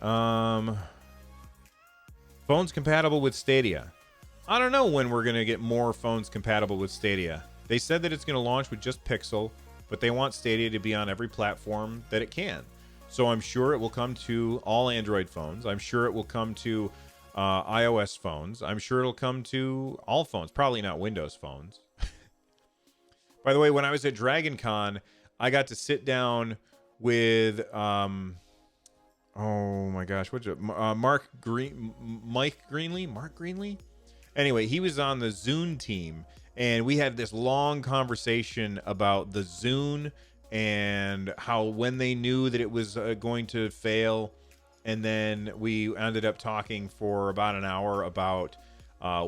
Phones compatible with Stadia. I don't know when we're going to get more phones compatible with Stadia. They said that it's going to launch with just Pixel, but they want Stadia to be on every platform that it can. So I'm sure it will come to all Android phones. I'm sure it will come to iOS phones. I'm sure it'll come to all phones. Probably not Windows phones. By the way, when I was at Dragon Con, I got to sit down with oh my gosh, what's it? Mike Greenlee. Anyway, he was on the Zune team, and we had this long conversation about the Zune and how when they knew that it was going to fail. And then we ended up talking for about an hour about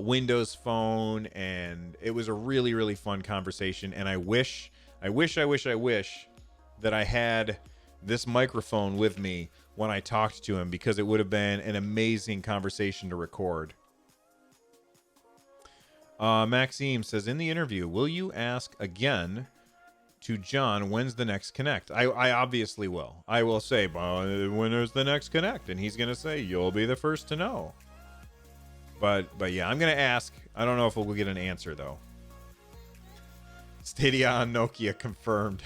Windows Phone, and it was a really, really fun conversation. And I wish that I had this microphone with me when I talked to him, because it would have been an amazing conversation to record. Maxime says, in the interview, will you ask again to John when's the next Connect? I obviously will. I will say, when is the next Connect? And he's going to say, you'll be the first to know. But yeah, I'm going to ask. I don't know if we'll get an answer, though. Stadia on Nokia confirmed.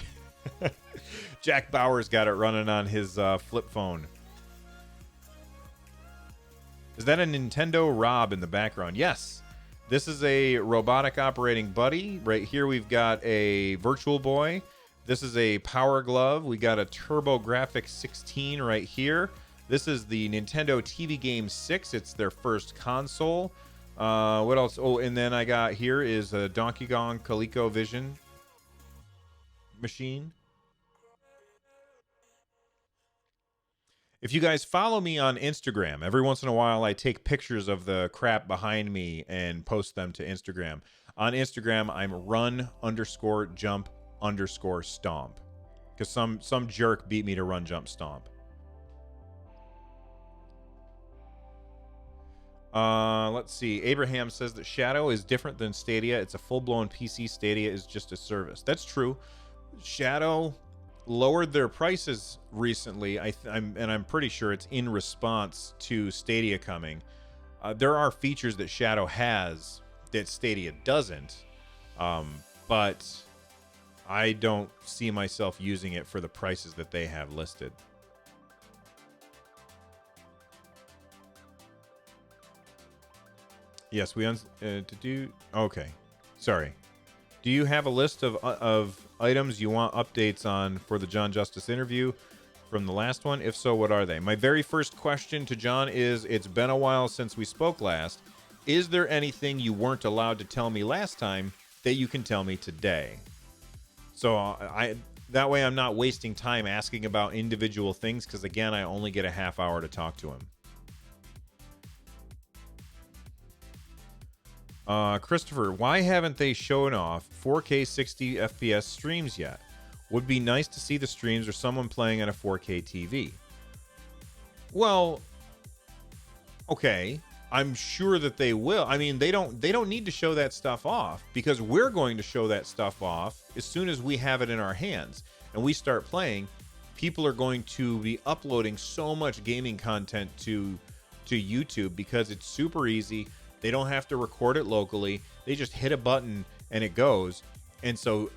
Jack Bauer's got it running on his flip phone. Is that a Nintendo Rob in the background? Yes. This is a robotic operating buddy. Right here we've got a Virtual Boy. This is a Power Glove. We got a TurboGrafx 16 right here. This is the Nintendo TV Game 6. It's their first console. What else? Oh, and then I got here is a Donkey Kong ColecoVision machine. If you guys follow me on Instagram, every once in a while I take pictures of the crap behind me and post them to Instagram. On Instagram, I'm run_jump_stomp. Because some jerk beat me to run, jump, stomp. Let's see. Abraham says that Shadow is different than Stadia. It's a full-blown PC. Stadia is just a service. That's true. Shadow lowered their prices recently. I'm pretty sure it's in response to Stadia coming. There are features that Shadow has that Stadia doesn't, but I don't see myself using it for the prices that they have listed. Yes, okay. Sorry. Do you have a list of items you want updates on for the John Justice interview from the last one? If so, what are they? My very first question to John is, it's been a while since we spoke last. Is there anything you weren't allowed to tell me last time that you can tell me today? So that way I'm not wasting time asking about individual things, because again, I only get a half hour to talk to him. Christopher, why haven't they shown off 4K 60 FPS streams yet? Would be nice to see the streams or someone playing on a 4K TV. Well, okay. I'm sure that they will. I mean, they don't need to show that stuff off because we're going to show that stuff off as soon as we have it in our hands and we start playing. People are going to be uploading so much gaming content to YouTube because it's super easy. They don't have to record it locally. They just hit a button and it goes. And so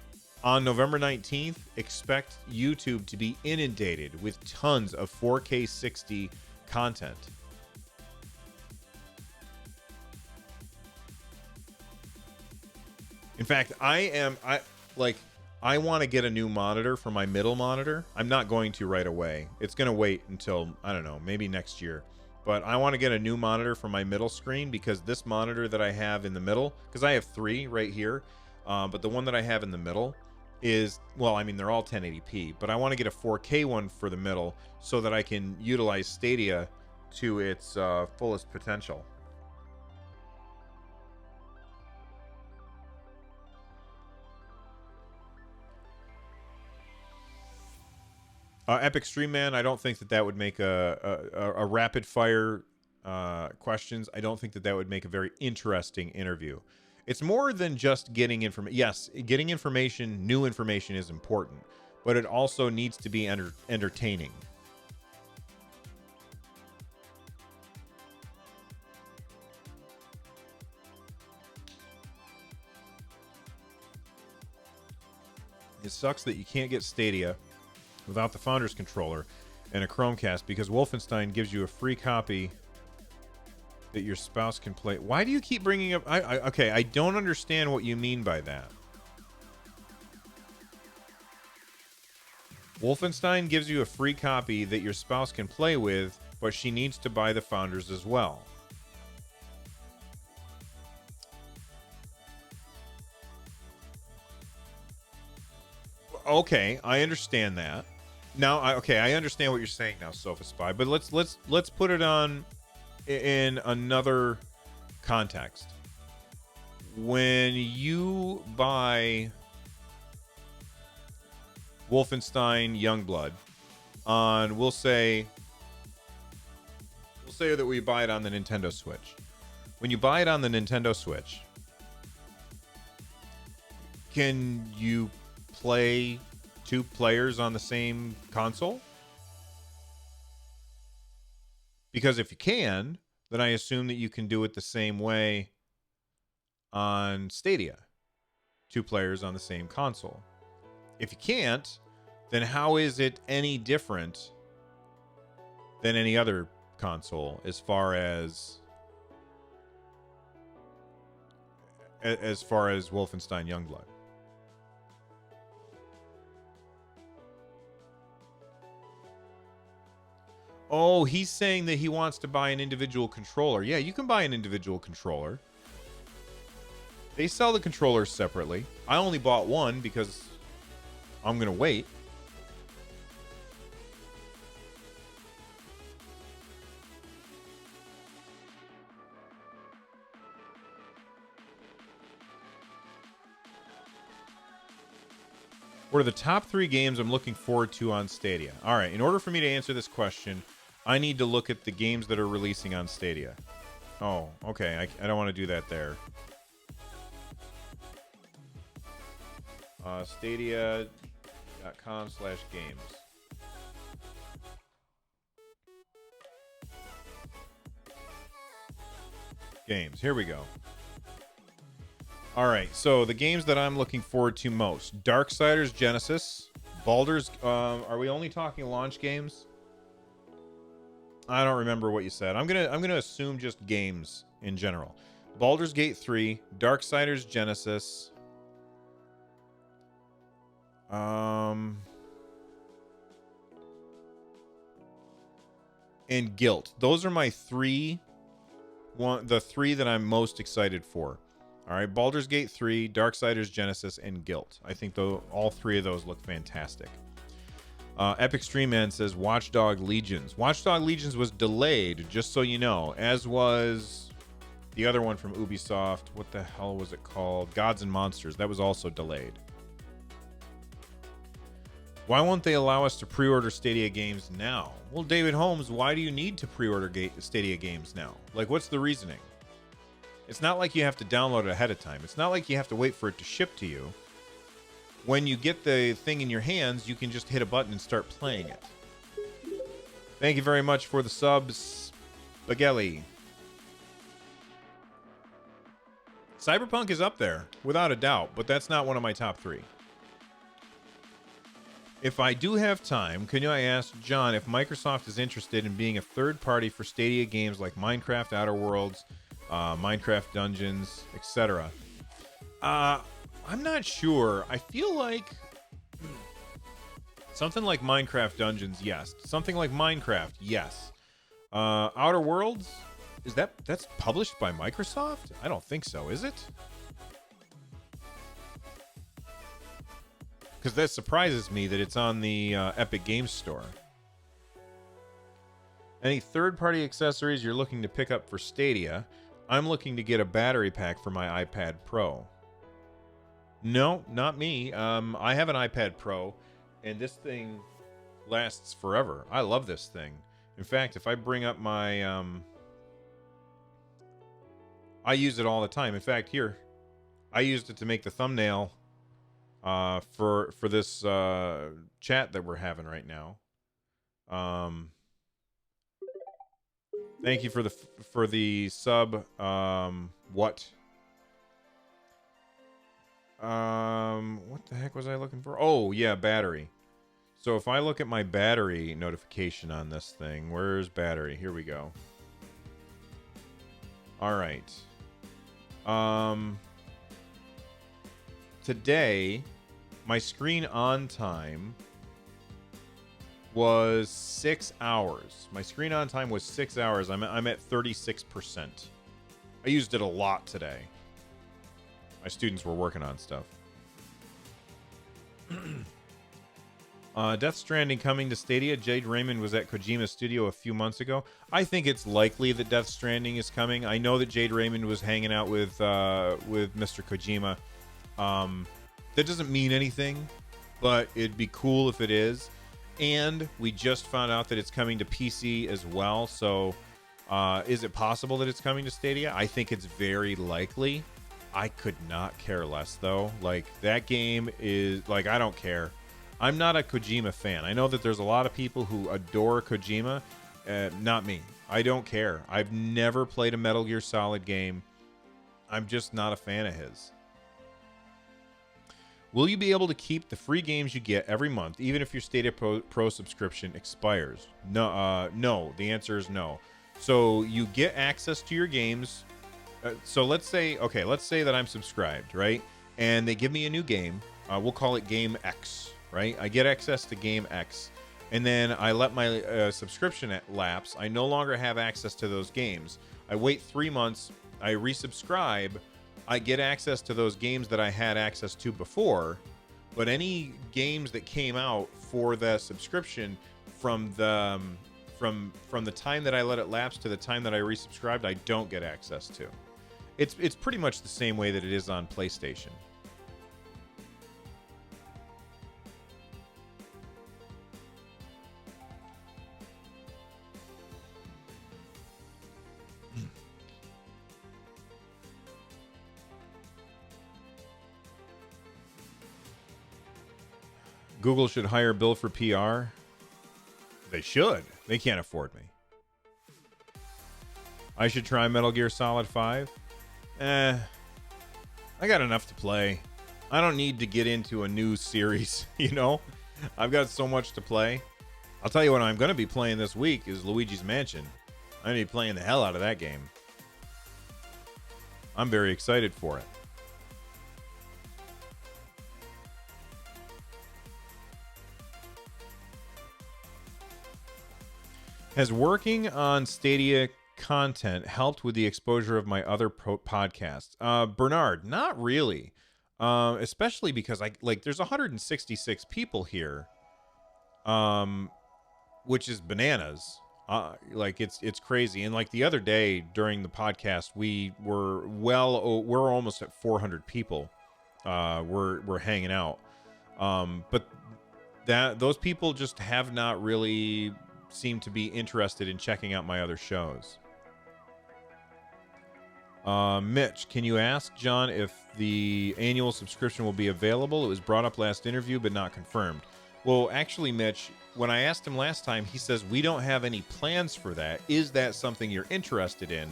on November 19th, expect YouTube to be inundated with tons of 4K 60 content. In fact, I want to get a new monitor for my middle monitor. I'm not going to right away. It's going to wait until, I don't know, maybe next year. But I want to get a new monitor for my middle screen because this monitor that I have in the middle, because I have 3 right here, but the one that I have in the middle is, well, I mean, they're all 1080p, but I want to get a 4K one for the middle so that I can utilize Stadia to its fullest potential. Epic Stream Man, I don't think that would make a rapid fire questions. I don't think that would make a very interesting interview. It's more than just getting information. Yes, getting information, new information is important, but it also needs to be entertaining. It sucks that you can't get Stadia without the Founders controller and a Chromecast because Wolfenstein gives you a free copy that your spouse can play. Why do you keep bringing up... okay, I don't understand what you mean by that. Wolfenstein gives you a free copy that your spouse can play with, but she needs to buy the Founders as well. Okay, I understand that. Now, I understand what you're saying now, Sofa Spy. But let's put it on in another context. When you buy Wolfenstein Youngblood on, we'll say that we buy it on the Nintendo Switch. When you buy it on the Nintendo Switch, can you play 2 players on the same console? Because if you can, then I assume that you can do it the same way on Stadia. 2 players on the same console. If you can't, then how is it any different than any other console as far as Wolfenstein Youngblood? Oh, he's saying that he wants to buy an individual controller. Yeah, you can buy an individual controller. They sell the controllers separately. I only bought one because I'm going to wait. What are the top 3 games I'm looking forward to on Stadia? All right, in order for me to answer this question, I need to look at the games that are releasing on Stadia. Oh, okay. I don't want to do that there. Stadia.com/games. Games. Here we go. All right. So the games that I'm looking forward to most: Darksiders Genesis, Baldur's. Are we only talking launch games? I don't remember what you said. I'm gonna assume just games in general. Baldur's Gate 3, Darksiders Genesis, and Guilt. Those are my 3. The 3 that I'm most excited for. All right, Baldur's Gate 3, Darksiders Genesis, and Guilt. I think all 3 of those look fantastic. Epic Stream Man says Watchdog Legions. Watchdog Legions was delayed, just so you know, as was The other one from Ubisoft, what the hell was it called? Gods and Monsters. That was also delayed. Why won't they allow us to pre-order Stadia games now? Well, David Holmes, why do you need to pre-order Stadia games now? Like, what's the reasoning? It's not like you have to download it ahead of time. It's not like you have to wait for it to ship to you. When you get the thing in your hands, you can just hit a button and start playing it. Thank you very much for the subs, Spaghetti. Cyberpunk is up there, without a doubt, but that's not one of my top 3. If I do have time, can I ask John if Microsoft is interested in being a third party for Stadia games like Minecraft Outer Worlds, Minecraft Dungeons, etc.? I'm not sure. I feel like something like Minecraft Dungeons, yes. Something like Minecraft, yes. Outer Worlds, that's published by Microsoft? I don't think so, is it? Because that surprises me that it's on the Epic Games Store. Any third-party accessories you're looking to pick up for Stadia? I'm looking to get a battery pack for my iPad Pro. No, not me. I have an iPad Pro, and this thing lasts forever. I love this thing. In fact, if I bring up my... I use it all the time. In fact, here, I used it to make the thumbnail for this chat that we're having right now. Thank you for the sub. What the heck was I looking for? Oh yeah, battery. So if I look at my battery notification on this thing, where's battery? Here we go. All right. Today, my screen on time was 6 hours. My screen on time was 6 hours. I'm at 36%. I used it a lot today. My students were working on stuff. Death Stranding coming to Stadia. Jade Raymond was at Kojima Studio a few months ago. I think it's likely that Death Stranding is coming. I know that Jade Raymond was hanging out with Mr. Kojima. That doesn't mean anything, but it'd be cool if it is. And we just found out that it's coming to PC as well. So is it possible that it's coming to Stadia? I think it's very likely. I could not care less, though. Like, that game is... Like, I don't care. I'm not a Kojima fan. I know that there's a lot of people who adore Kojima. Not me. I don't care. I've never played a Metal Gear Solid game. I'm just not a fan of his. Will you be able to keep the free games you get every month, even if your Stadia Pro subscription expires? No. No. The answer is no. So you get access to your games. So let's say that I'm subscribed, right? And they give me a new game. We'll call it Game X, right? I get access to Game X. And then I let my subscription lapse. I no longer have access to those games. I wait 3 months. I resubscribe. I get access to those games that I had access to before. But any games that came out for the subscription from the time that I let it lapse to the time that I resubscribed, I don't get access to. It's pretty much the same way that it is on PlayStation. Google should hire Bill for PR. They should. They can't afford me. I should try Metal Gear Solid 5. I got enough to play. I don't need to get into a new series, you know? I've got so much to play. I'll tell you what I'm going to be playing this week is Luigi's Mansion. I'm going to be playing the hell out of that game. I'm very excited for it. Has working on Stadia content helped with the exposure of my other podcasts? Bernard, not really. Especially because there's 166 people here, which is bananas. Like it's crazy. And like the other day during the podcast, we're almost at 400 people. We're hanging out. But that those people just have not really seemed to be interested in checking out my other shows. Mitch, can you ask John if the annual subscription will be available? It was brought up last interview, but not confirmed. Well, actually, Mitch, when I asked him last time, he says we don't have any plans for that. Is that something you're interested in?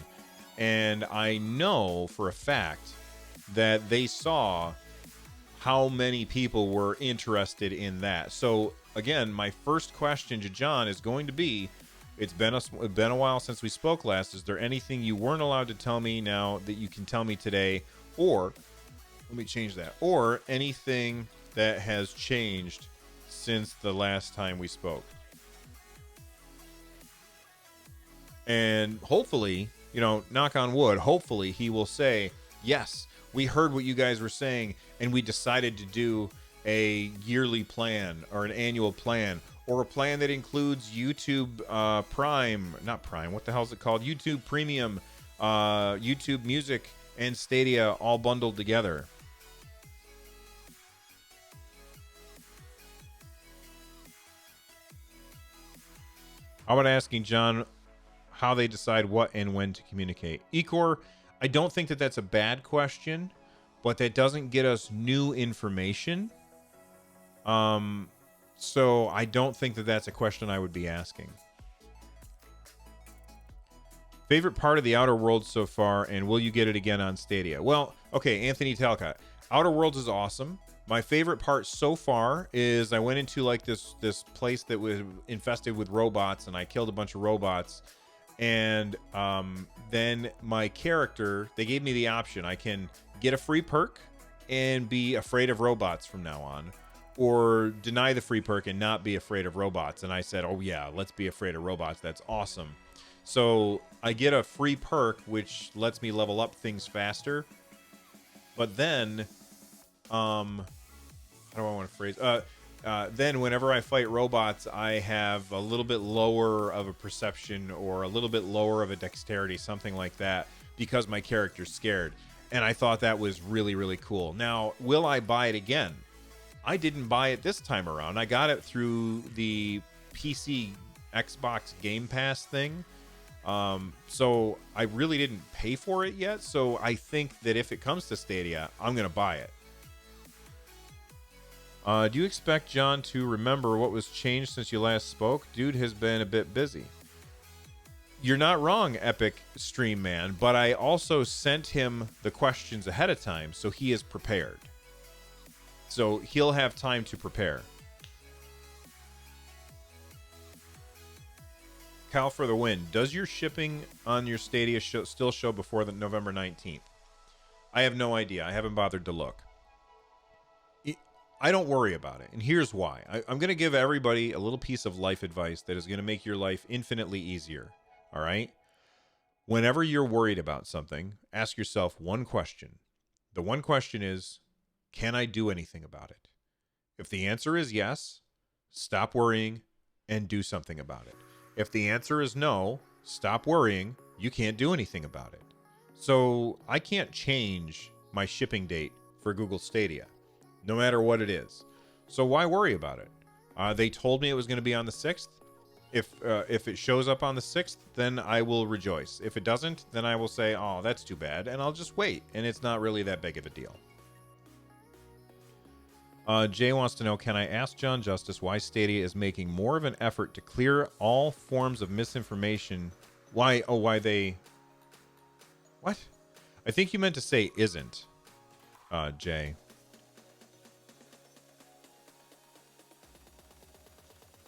And I know for a fact that they saw how many people were interested in that. So again, my first question to John is going to be, it's been a while since we spoke last. Is there anything you weren't allowed to tell me now that you can tell me today? Or, let me change that. Or anything that has changed since the last time we spoke? And hopefully, knock on wood, hopefully he will say, yes, we heard what you guys were saying, and we decided to do a yearly plan or an annual plan, or a plan that includes YouTube Prime, not Prime, what the hell is it called? YouTube Premium, YouTube Music, and Stadia all bundled together. How about asking John how they decide what and when to communicate? Ecor, I don't think that that's a bad question, but that doesn't get us new information. So I don't think that that's a question I would be asking. Favorite part of the Outer Worlds so far, and will you get it again on Stadia? Well, okay, Anthony Talcott. Outer Worlds is awesome. My favorite part so far is I went into like this place that was infested with robots, and I killed a bunch of robots. And then my character, they gave me the option. I can get a free perk and be afraid of robots from now on, or deny the free perk and not be afraid of robots. And I said, oh yeah, let's be afraid of robots. That's awesome. So I get a free perk, which lets me level up things faster. But then, how do I want to phrase? Then whenever I fight robots, I have a little bit lower of a perception or a little bit lower of a dexterity, something like that, because my character's scared. And I thought that was really, really cool. Now, will I buy it again? I didn't buy it this time around. I got it through the PC Xbox Game Pass thing. So I really didn't pay for it yet. So I think that if it comes to Stadia, I'm going to buy it. Do you expect John to remember what was changed since you last spoke? Dude has been a bit busy. You're not wrong, Epic Stream Man, but I also sent him the questions ahead of time, so he is prepared. So he'll have time to prepare. Cal for the win. Does your shipping on your Stadia still show before the November 19th? I have no idea. I haven't bothered to look. I don't worry about it. And here's why. I'm going to give everybody a little piece of life advice that is going to make your life infinitely easier. All right? Whenever you're worried about something, ask yourself one question. The one question is, can I do anything about it? If the answer is yes, stop worrying and do something about it. If the answer is no, stop worrying. You can't do anything about it. So I can't change my shipping date for Google Stadia, no matter what it is. So why worry about it? They told me it was going to be on the 6th. If it shows up on the 6th, then I will rejoice. If it doesn't, then I will say, oh, that's too bad, and I'll just wait. And it's not really that big of a deal. Jay wants to know, can I ask John Justice why Stadia is making more of an effort to clear all forms of misinformation? Why they... What? I think you meant to say isn't, Jay.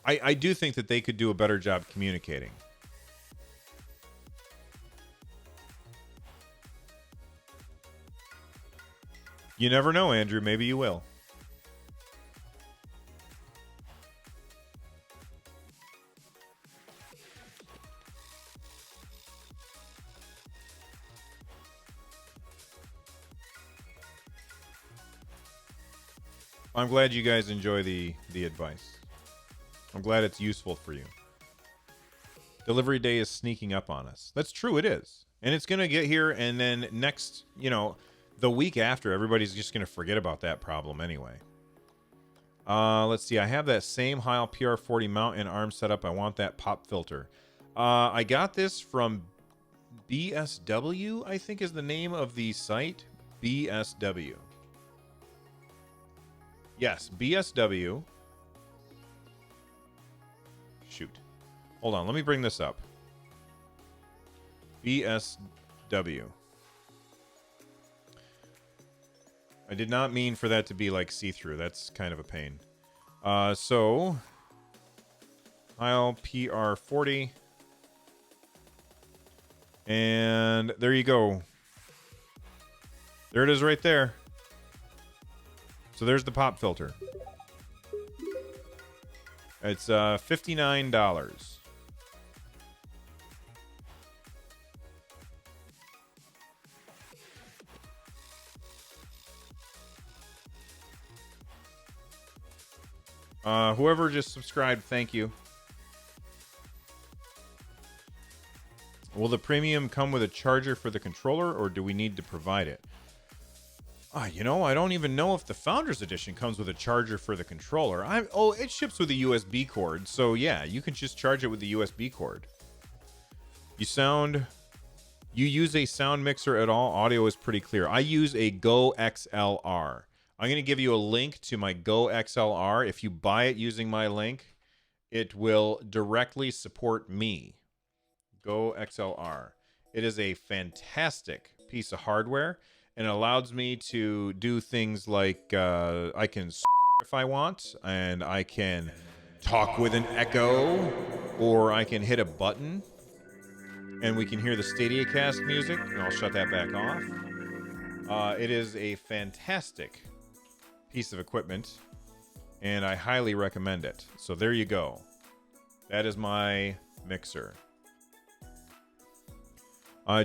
I do think that they could do a better job communicating. You never know, Andrew. Maybe you will. I'm glad you guys enjoy the advice. I'm glad it's useful for you. Delivery day is sneaking up on us. That's true, it is. And it's going to get here, and then next, the week after, everybody's just going to forget about that problem anyway. Let's see. I have that same Heil PR40 mount and arm setup. I want that pop filter. I got this from BSW, I think is the name of the site. BSW. Yes, BSW. Shoot. Hold on, let me bring this up. BSW. I did not mean for that to be like see-through. That's kind of a pain. So, Heil PR40. And there you go. There it is right there. So there's the pop filter. It's $59. Whoever just subscribed, thank you. Will the premium come with a charger for the controller, or do we need to provide it? I don't even know if the Founders Edition comes with a charger for the controller. It ships with a USB cord, so yeah, you can just charge it with the USB cord. You use a sound mixer at all? Audio is pretty clear. I use a Go XLR. I'm going to give you a link to my Go XLR. If you buy it using my link, it will directly support me. Go XLR. It is a fantastic piece of hardware, and it allows me to do things like I can if I want, and I can talk with an echo, or I can hit a button, and we can hear the Stadiacast music, and I'll shut that back off. It is a fantastic piece of equipment, and I highly recommend it. So there you go. That is my mixer.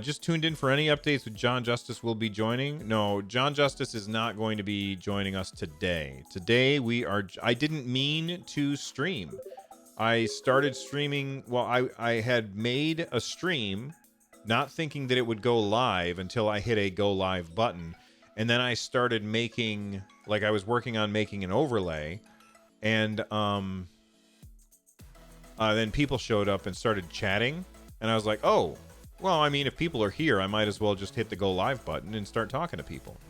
Just tuned in for any updates with John Justice will be joining. No, John Justice is not going to be joining us today. Today I didn't mean to stream. I started streaming. Well, I had made a stream not thinking that it would go live until I hit a go live button. And then I started I was working on making an overlay, and then people showed up and started chatting, and I was like, oh, well, I mean, if people are here, I might as well just hit the go live button and start talking to people.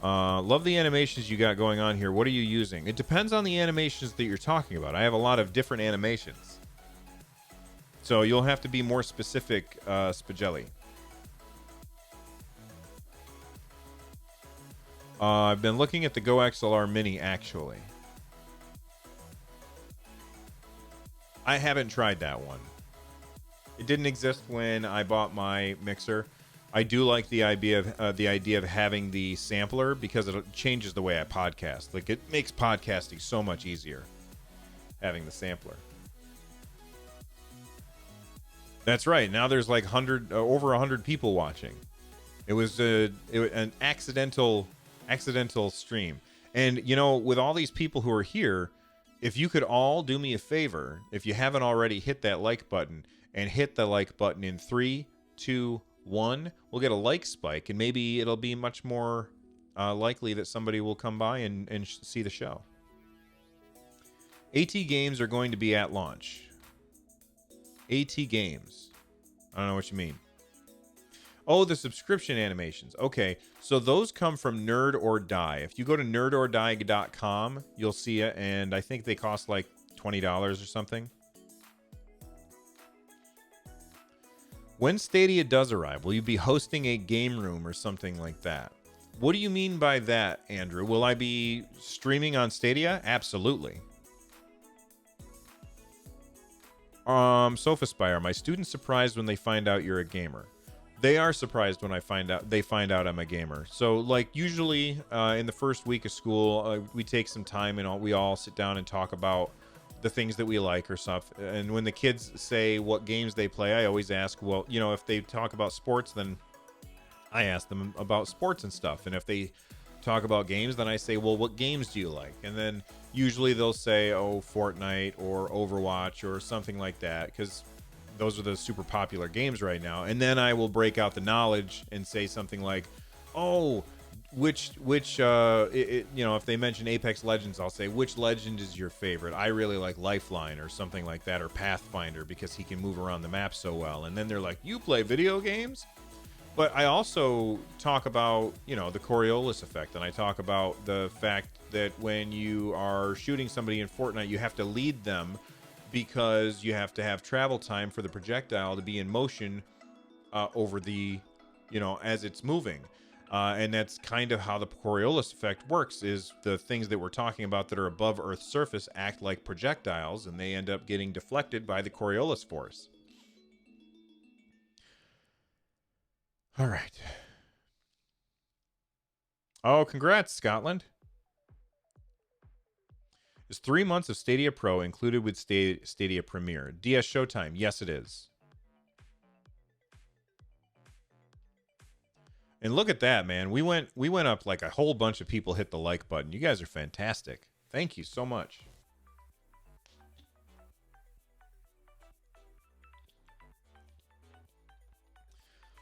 Love the animations you got going on here. What are you using? It depends on the animations that you're talking about. I have a lot of different animations, so you'll have to be more specific, Spagelli. I've been looking at the Go XLR Mini, actually. I haven't tried that one. It didn't exist when I bought my mixer. I do like the idea of having the sampler, because it changes the way I podcast. Like, it makes podcasting so much easier, having the sampler. That's right. Now there's like over 100 people watching. It was an accidental stream. And, with all these people who are here, if you could all do me a favor, if you haven't already, hit that like button, and hit the like button in 3, 2, 1. We'll get a like spike, and maybe it'll be much more likely that somebody will come by and see the show. AT games are going to be at launch. AT games. I don't know what you mean. Oh, the subscription animations. Okay, so those come from Nerd or Die. If you go to nerdordie.com, you'll see it, and I think they cost like $20 or something. When Stadia does arrive, will you be hosting a game room or something like that? What do you mean by that, Andrew? Will I be streaming on Stadia? Absolutely. SofaSpire, my students surprised when they find out you're a gamer. They are surprised when they find out I'm a gamer. So, like, usually in the first week of school, we take some time and we all sit down and talk about the things that we like or stuff. And when the kids say what games they play, I always ask, well, if they talk about sports, then I ask them about sports and stuff. And if they talk about games, then I say, well, what games do you like? And then usually they'll say, oh, Fortnite or Overwatch or something like that, because those are the super popular games right now. And then I will break out the knowledge and say something like, oh, which if they mention Apex Legends, I'll say, which legend is your favorite? I really like Lifeline or something like that, or Pathfinder, because he can move around the map so well. And then they're like, you play video games? But I also talk about, the Coriolis effect, and I talk about the fact that when you are shooting somebody in Fortnite, you have to lead them because you have to have travel time for the projectile to be in motion over the, as it's moving. And that's kind of how the Coriolis effect works, is the things that we're talking about that are above Earth's surface act like projectiles, and they end up getting deflected by the Coriolis force. All right. Oh, congrats, Scotland. Is 3 months of Stadia Pro included with Stadia Premier? DS Showtime. Yes, it is. And look at that, man. We went up like a whole bunch of people hit the like button. You guys are fantastic. Thank you so much.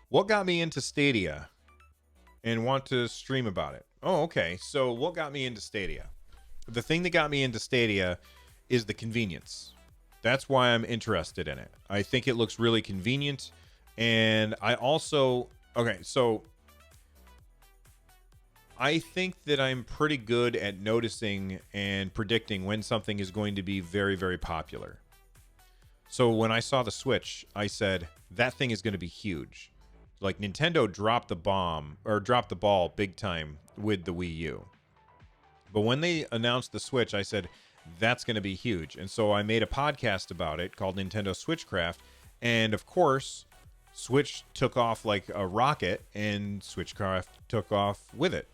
What got me into Stadia and want to stream about it? Oh, okay. So what got me into Stadia? The thing that got me into Stadia is the convenience. That's why I'm interested in it. I think it looks really convenient. And I also... Okay, so... I think that I'm pretty good at noticing and predicting when something is going to be very, very popular. So when I saw the Switch, I said, that thing is going to be huge. Like, Nintendo dropped the ball big time with the Wii U. But when they announced the Switch, I said, that's going to be huge. And so I made a podcast about it called Nintendo Switchcraft. And of course, Switch took off like a rocket, and Switchcraft took off with it.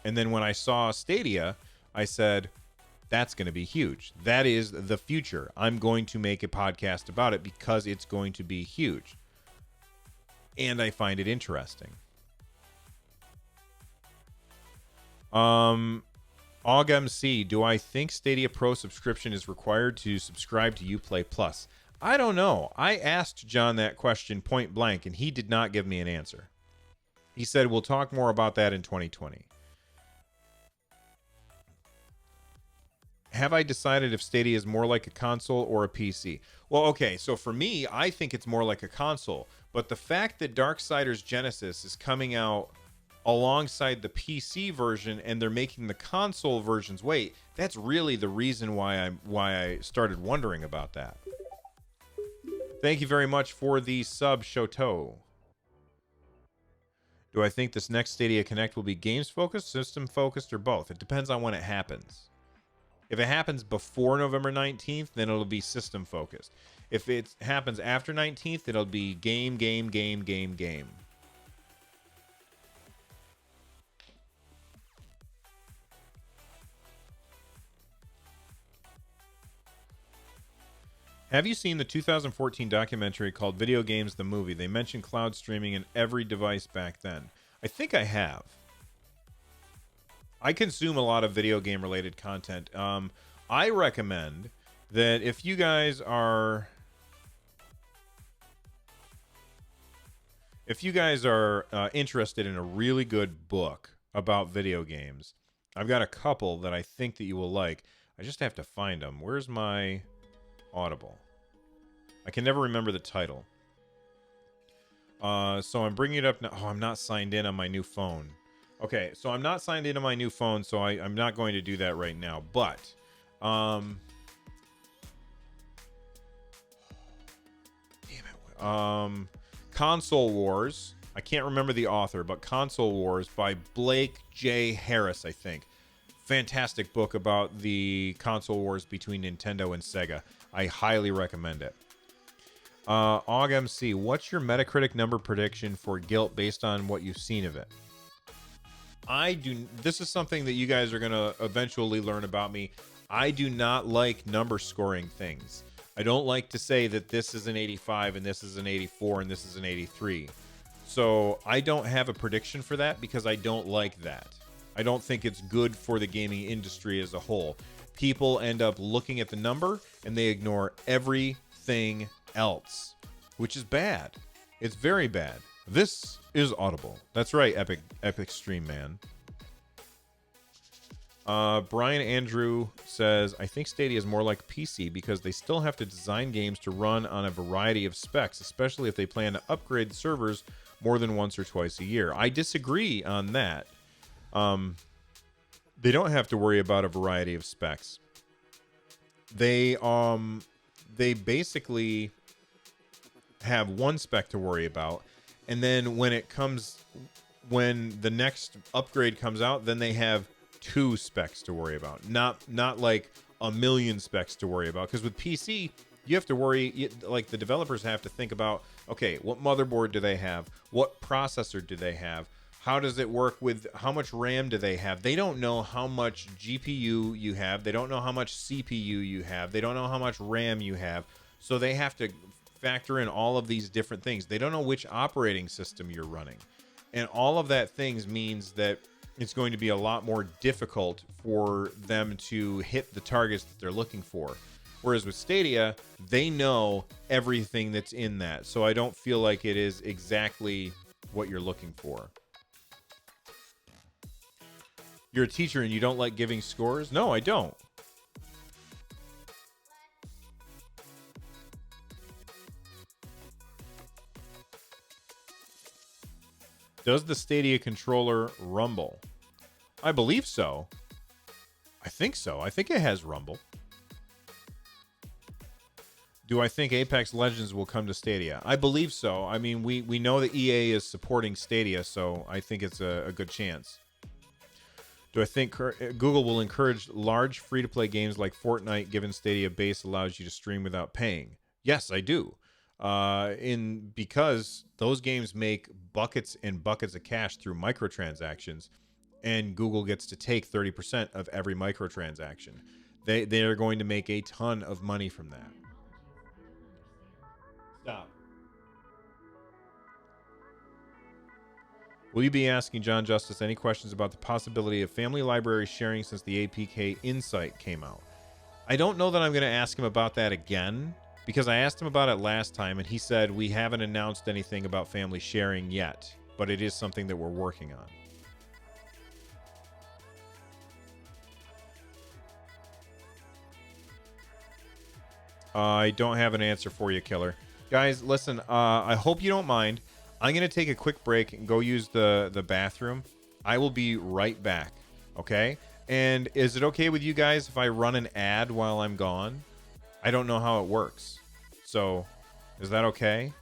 And then when I saw Stadia, I said, that's going to be huge. That is the future. I'm going to make a podcast about it because it's going to be huge. And I find it interesting. AugMC, do I think Stadia Pro subscription is required to subscribe to Uplay Plus? I don't know. I asked John that question point blank, and he did not give me an answer. He said, we'll talk more about that in 2020. Have I decided if Stadia is more like a console or a PC? Well, okay, so for me, I think it's more like a console. But the fact that Darksiders Genesis is coming out alongside the PC version and they're making the console versions wait, that's really the reason why I started wondering about that. Thank you very much for the sub, Shoto. Do I think this next Stadia Connect will be games focused, system focused, or both? It depends on when it happens. If it happens before November 19th, then it'll be system focused. If it happens after 19th, it'll be game. Have you seen the 2014 documentary called Video Games the Movie? They mentioned cloud streaming in every device back then. I think I have. I consume a lot of video game related content. I recommend that if you guys are interested in a really good book about video games, I've got a couple that I think that you will like. I just have to find them. Where's my Audible? I can never remember the title. So I'm bringing it up now. Oh, I'm not signed in on my new phone. Okay, so I'm not signed into my new phone, so I'm not going to do that right now. But, damn it. Console Wars. I can't remember the author, but Console Wars by Blake J. Harris, I think. Fantastic book about the console wars between Nintendo and Sega. I highly recommend it. AugMC, what's your Metacritic number prediction for Guilt based on what you've seen of it? This is something that you guys are going to eventually learn about me. I do not like number scoring things. I don't like to say that this is an 85 and this is an 84 and this is an 83. So I don't have a prediction for that because I don't like that. I don't think it's good for the gaming industry as a whole. People end up looking at the number and they ignore everything else. which is bad. It's very bad. This is Audible. That's right, Epic Stream Man. Brian Andrew says, I think Stadia is more like PC because they still have to design games to run on a variety of specs, especially if they plan to upgrade the servers more than once or twice a year. I disagree on that. They don't have to worry about a variety of specs. They basically have one spec to worry about, and then when the next upgrade comes out, then they have 2 specs to worry about, not like a million specs to worry about. Because with PC, you have to worry, like the developers have to think about, okay, what motherboard do they have? What processor do they have? How does it work with how much RAM do they have? They don't know how much GPU you have. They don't know how much CPU you have. They don't know how much RAM you have. So they have to factor in all of these different things. They don't know which operating system you're running. And all of that things means that it's going to be a lot more difficult for them to hit the targets that they're looking for. Whereas with Stadia, they know everything that's in that. So I don't feel like it is exactly what you're looking for. You're a teacher and you don't like giving scores? No, I don't. Does the Stadia controller rumble? I believe so. I think so. I think it has rumble. Do I think Apex Legends will come to Stadia? I believe so. I mean, we know that EA is supporting Stadia, so I think it's a good chance. Do I think Google will encourage large free-to-play games like Fortnite, given Stadia base allows you to stream without paying? Yes, I do. Because those games make buckets and buckets of cash through microtransactions, and Google gets to take 30% of every microtransaction. They are going to make a ton of money from that. Stop. Will you be asking John Justice any questions about the possibility of family library sharing since the APK Insight came out? I don't know that I'm going to ask him about that again, because I asked him about it last time, and he said we haven't announced anything about family sharing yet, but it is something that we're working on. I don't have an answer for you, Killer. Guys, listen, I hope you don't mind. I'm going to take a quick break and go use the bathroom. I will be right back, okay? And is it okay with you guys if I run an ad while I'm gone? I don't know how it works. So, is that okay?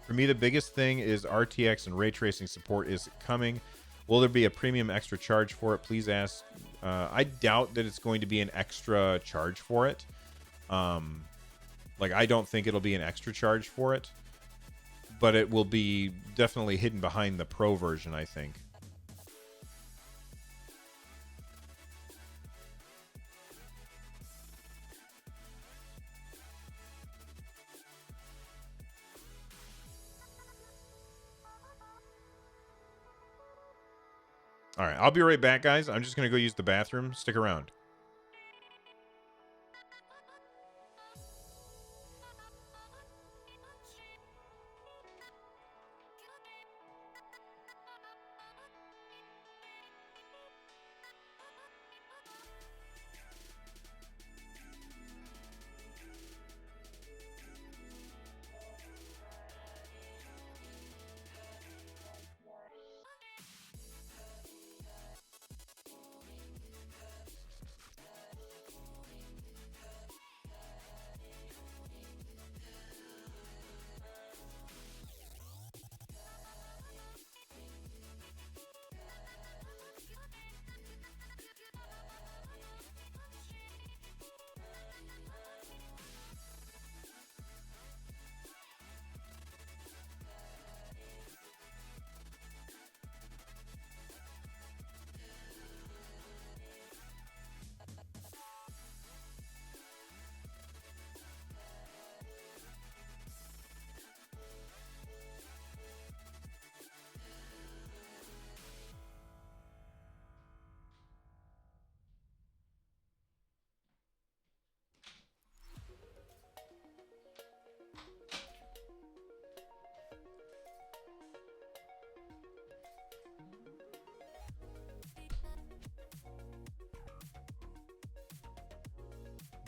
For me, the biggest thing is RTX and ray tracing support is coming. Will there be a premium extra charge for it? Please ask. I doubt that it's going to be an extra charge for it. Like, I don't think it'll be an extra charge for it. But it will be definitely hidden behind the Pro version, I think. All right, I'll be right back, guys. I'm just going to go use the bathroom. Stick around.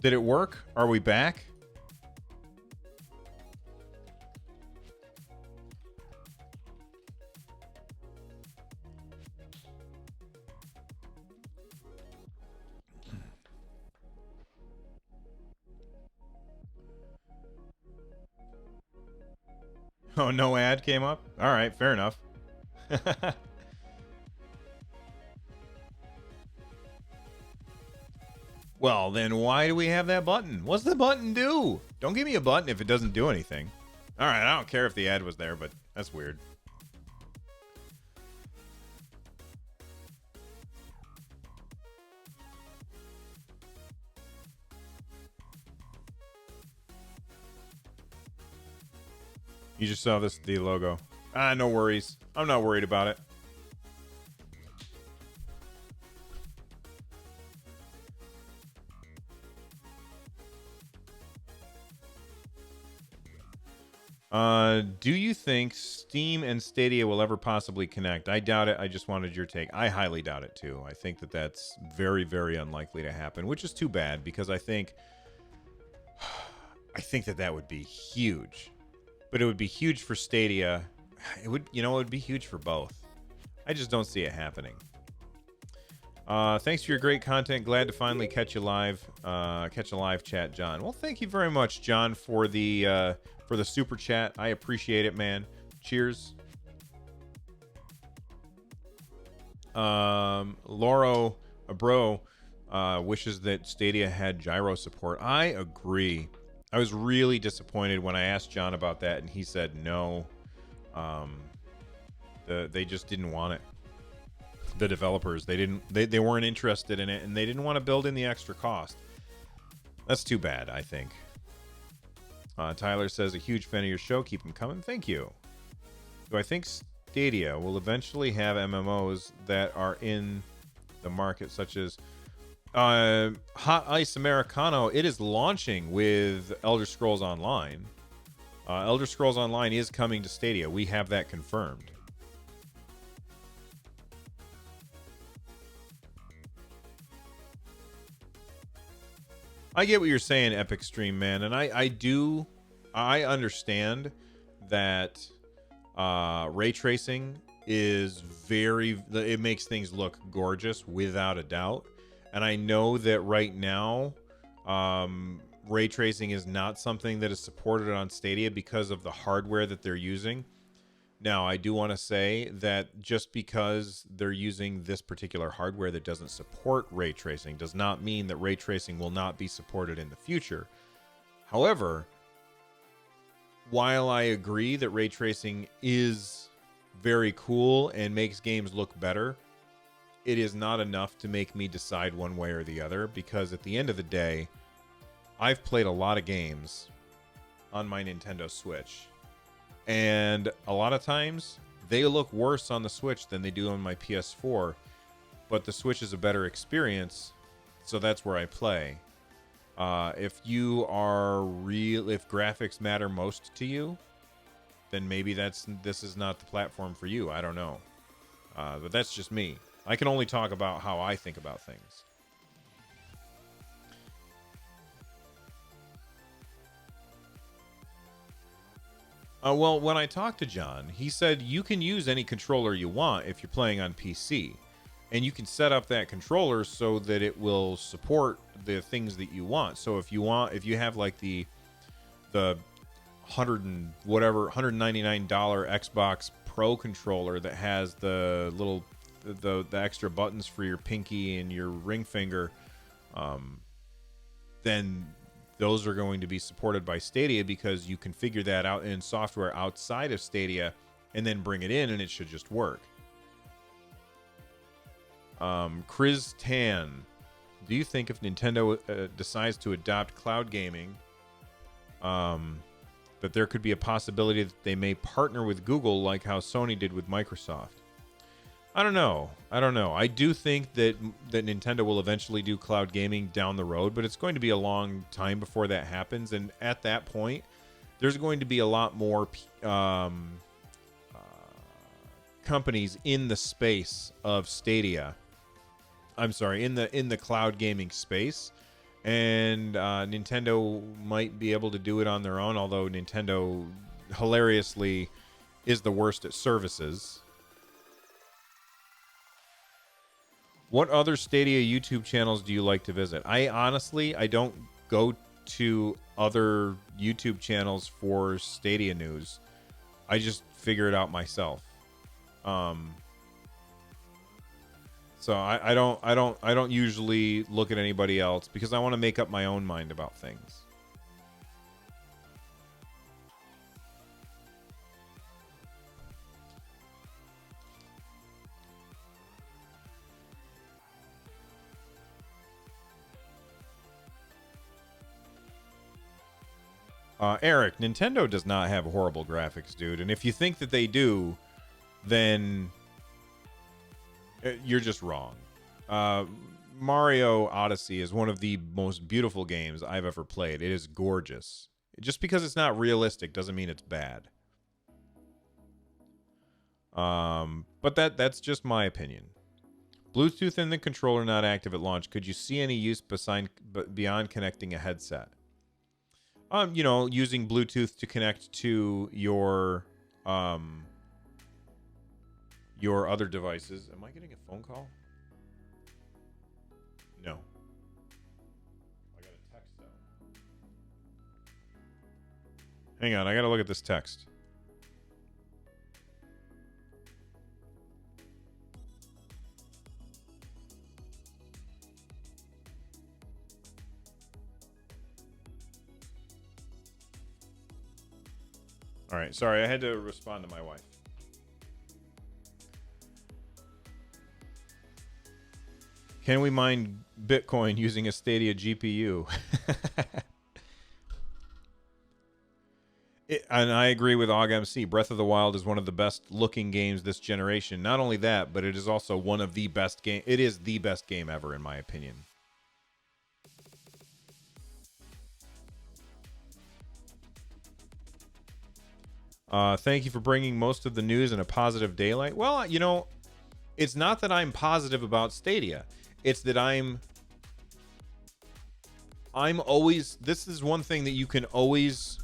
Did it work? Are we back? Oh, no ad came up? All right, fair enough. Well, then why do we have that button? What's the button do? Don't give me a button if it doesn't do anything. All right, I don't care if the ad was there, but that's weird. You just saw the logo. Ah, no worries. I'm not worried about it. Do you think Steam and Stadia will ever possibly connect? I doubt it. I just wanted your take. I highly doubt it too. I think that that's very, very unlikely to happen, which is too bad because I think that would be huge. But it would be huge for Stadia. It would be huge for both. I just don't see it happening. Thanks for your great content. Glad to finally catch you live. Catch a live chat, John. Well, thank you very much, John, for the super chat. I appreciate it, man. Cheers. Lauro Abro wishes that Stadia had gyro support. I agree. I was really disappointed when I asked John about that, and he said no. They just didn't want it. The developers, they weren't interested in it, and they didn't want to build in the extra cost. That's too bad, I think. Tyler says, a huge fan of your show. Keep them coming. Thank you. Do I think Stadia will eventually have MMOs that are in the market, such as Hot Ice Americano? It is launching with Elder Scrolls Online. Elder Scrolls Online is coming to Stadia. We have that confirmed. I get what you're saying, Epic Stream, man, and I understand that ray tracing is it makes things look gorgeous without a doubt, and I know that right now ray tracing is not something that is supported on Stadia because of the hardware that they're using. Now, I do want to say that just because they're using this particular hardware that doesn't support ray tracing does not mean that ray tracing will not be supported in the future. However, while I agree that ray tracing is very cool and makes games look better, it is not enough to make me decide one way or the other, because at the end of the day, I've played a lot of games on my Nintendo Switch. And a lot of times, they look worse on the Switch than they do on my PS4. But the Switch is a better experience, so that's where I play. If graphics matter most to you, then maybe this is not the platform for you. I don't know. But that's just me. I can only talk about how I think about things. Well, when I talked to John, he said you can use any controller you want if you're playing on PC. And you can set up that controller so that it will support the things that you want. So if you have like the $199 Xbox Pro controller that has the little the extra buttons for your pinky and your ring finger, then those are going to be supported by Stadia, because you can figure that out in software outside of Stadia and then bring it in, and it should just work. Chris Tan, do you think if Nintendo decides to adopt cloud gaming, that there could be a possibility that they may partner with Google like how Sony did with Microsoft? I don't know. I do think that Nintendo will eventually do cloud gaming down the road, but it's going to be a long time before that happens. And at that point, there's going to be a lot more companies in the space of Stadia. I'm sorry, in the cloud gaming space, and Nintendo might be able to do it on their own, although Nintendo hilariously is the worst at services. What other Stadia YouTube channels do you like to visit? I don't go to other YouTube channels for Stadia news. I just figure it out myself. So I don't usually look at anybody else because I want to make up my own mind about things. Eric, Nintendo does not have horrible graphics, dude. And if you think that they do, then you're just wrong. Mario Odyssey is one of the most beautiful games I've ever played. It is gorgeous. Just because it's not realistic doesn't mean it's bad. But that's just my opinion. Bluetooth in the controller not active at launch. Could you see any use beyond connecting a headset? Using Bluetooth to connect to your other devices. Am I getting a phone call? No. I got a text though. Hang on, I gotta look at this text. All right, sorry, I had to respond to my wife. Can we mine Bitcoin using a Stadia GPU? And I agree with OgMC. Breath of the Wild is one of the best looking games this generation. Not only that, but it is also one of the best game. It is the best game ever, in my opinion. Thank you for bringing most of the news in a positive daylight. Well, it's not that I'm positive about Stadia. It's that I'm always, this is one thing that you can always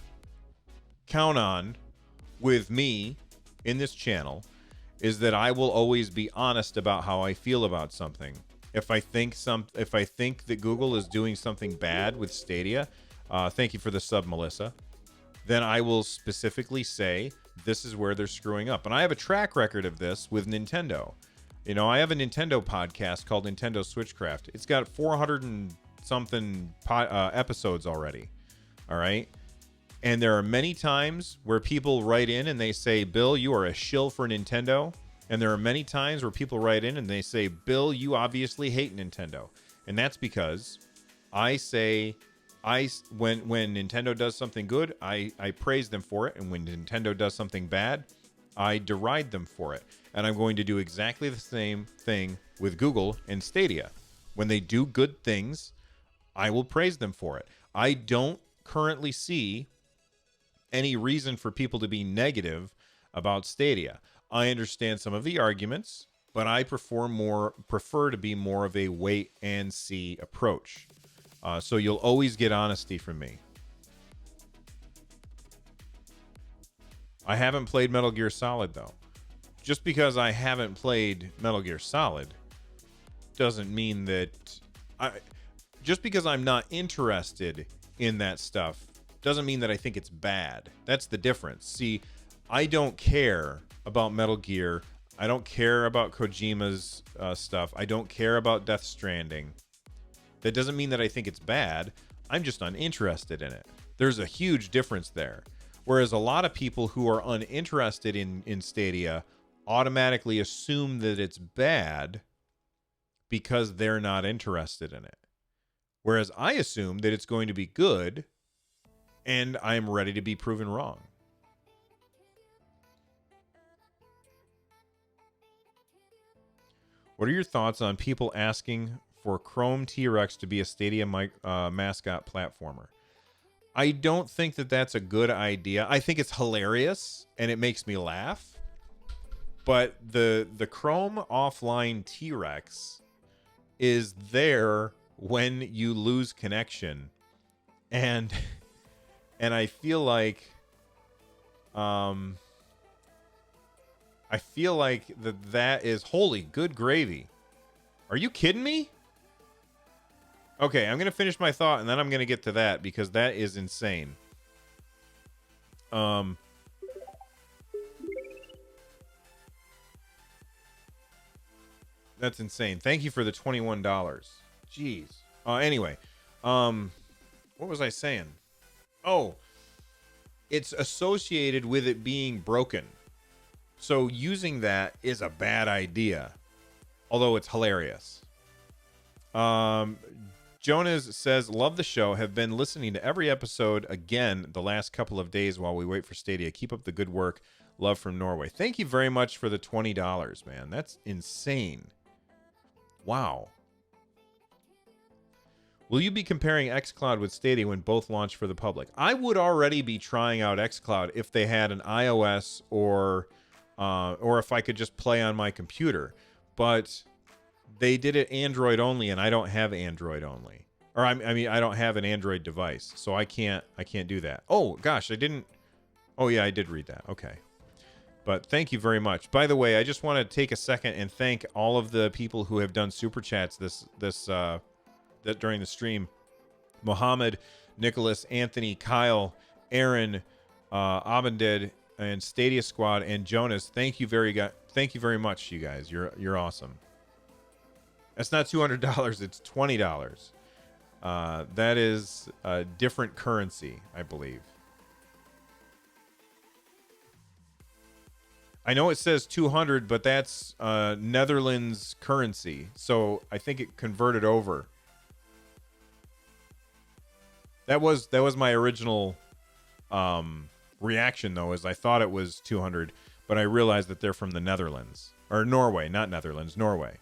count on with me in this channel, is that I will always be honest about how I feel about something. If I think that Google is doing something bad with Stadia, thank you for the sub, Melissa, then I will specifically say this is where they're screwing up. And I have a track record of this with Nintendo. I have a Nintendo podcast called Nintendo Switchcraft. It's got 400 and something episodes already. All right. And there are many times where people write in and they say, Bill, you are a shill for Nintendo. And there are many times where people write in and they say, Bill, you obviously hate Nintendo. And that's because I say, when Nintendo does something good, I praise them for it. And when Nintendo does something bad, I deride them for it. And I'm going to do exactly the same thing with Google and Stadia. When they do good things, I will praise them for it. I don't currently see any reason for people to be negative about Stadia. I understand some of the arguments, but I prefer to be more of a wait and see approach. So you'll always get honesty from me. I haven't played Metal Gear Solid, though. Just because I haven't played Metal Gear Solid doesn't mean that just because I'm not interested in that stuff doesn't mean that I think it's bad. That's the difference. See, I don't care about Metal Gear. I don't care about Kojima's stuff. I don't care about Death Stranding. That doesn't mean that I think it's bad. I'm just uninterested in it. There's a huge difference there. Whereas a lot of people who are uninterested in Stadia automatically assume that it's bad because they're not interested in it. Whereas I assume that it's going to be good, and I'm ready to be proven wrong. What are your thoughts on people asking for Chrome T-Rex to be a Stadia mascot platformer? I don't think that that's a good idea. I think it's hilarious, and it makes me laugh. But the Chrome offline T-Rex is there when you lose connection, and I feel like that is holy good gravy. Are you kidding me? Okay, I'm gonna finish my thought and then I'm gonna get to that because that is insane. That's insane. Thank you for the $21. Jeez. Anyway, what was I saying? Oh, it's associated with it being broken. So using that is a bad idea, although it's hilarious. Jonas says, love the show. Have been listening to every episode again the last couple of days while we wait for Stadia. Keep up the good work. Love from Norway. Thank you very much for the $20, man. That's insane. Wow. Will you be comparing xCloud with Stadia when both launch for the public? I would already be trying out xCloud if they had an iOS or if I could just play on my computer. But they did it Android only, and I don't have Android only. Or I mean, I don't have an Android device, so I can't do that. Oh gosh, I didn't. Oh yeah, I did read that. Okay. But thank you very much. By the way, I just want to take a second and thank all of the people who have done super chats that during the stream. Mohammed, Nicholas, Anthony, Kyle, Aaron, Abended, and Stadia Squad, and Jonas. Thank you very much, you guys. You're awesome. That's not $200. It's $20. That is a different currency, I believe. I know it says 200, but that's Netherlands currency. So I think it converted over. That was my original reaction, though, is I thought it was 200, but I realized that they're from the Netherlands. Or Norway, not Netherlands, Norway.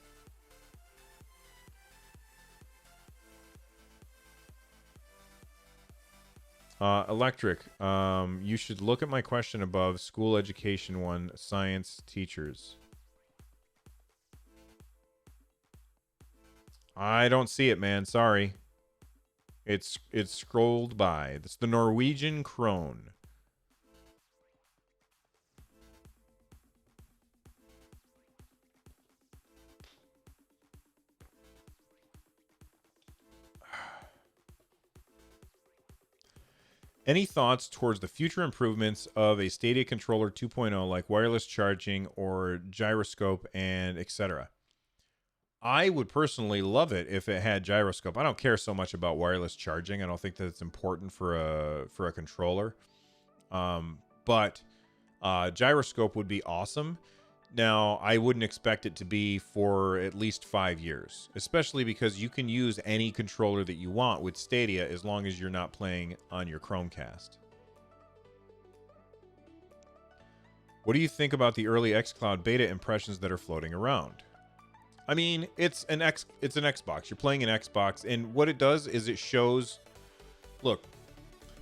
Electric, you should look at my question above. School education one, science teachers. I don't see it, man. Sorry. It's scrolled by. It's the Norwegian krone. Any thoughts towards the future improvements of a Stadia controller 2.0, like wireless charging or gyroscope and etc.? I would personally love it if it had gyroscope. I don't care so much about wireless charging. I don't think that it's important for a controller. But gyroscope would be awesome. Now, I wouldn't expect it to be for at least 5 years, especially because you can use any controller that you want with Stadia as long as you're not playing on your Chromecast. What do you think about the early xCloud beta impressions that are floating around? I mean, it's an Xbox. You're playing an Xbox, and what it does is it shows... Look,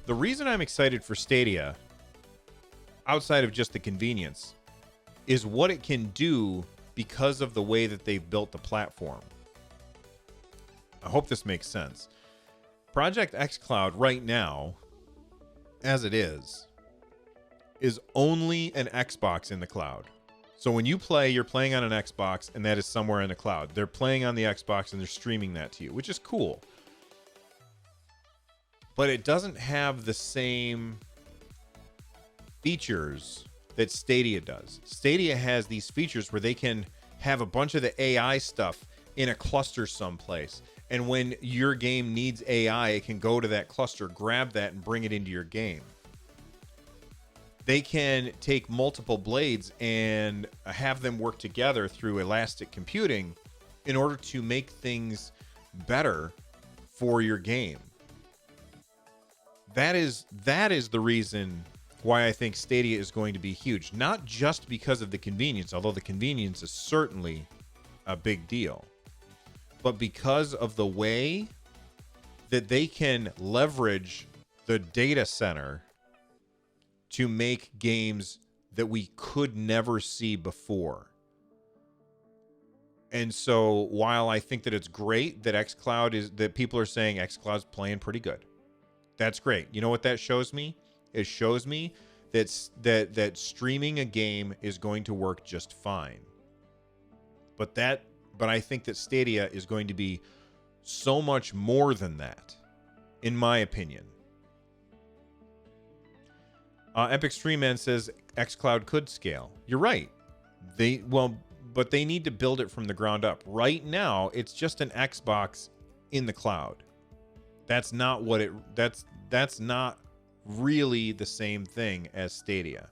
the reason I'm excited for Stadia, outside of just the convenience, is what it can do because of the way that they've built the platform. I hope this makes sense. Project xCloud right now, as it is only an Xbox in the cloud. So when you play, you're playing on an Xbox, and that is somewhere in the cloud. They're playing on the Xbox, and they're streaming that to you, which is cool. But it doesn't have the same features that Stadia does. Stadia has these features where they can have a bunch of the AI stuff in a cluster someplace. And when your game needs AI, it can go to that cluster, grab that, and bring it into your game. They can take multiple blades and have them work together through elastic computing in order to make things better for your game. That is the reason why I think Stadia is going to be huge. Not just because of the convenience, although the convenience is certainly a big deal, but because of the way that they can leverage the data center to make games that we could never see before. And so while I think that it's great that that people are saying xCloud's playing pretty good. That's great. You know what that shows me? It shows me that streaming a game is going to work just fine. But I think that Stadia is going to be so much more than that, in my opinion. Epic Stream Man says xCloud could scale. You're right. But they need to build it from the ground up. Right now, it's just an Xbox in the cloud. That's not not really the same thing as Stadia.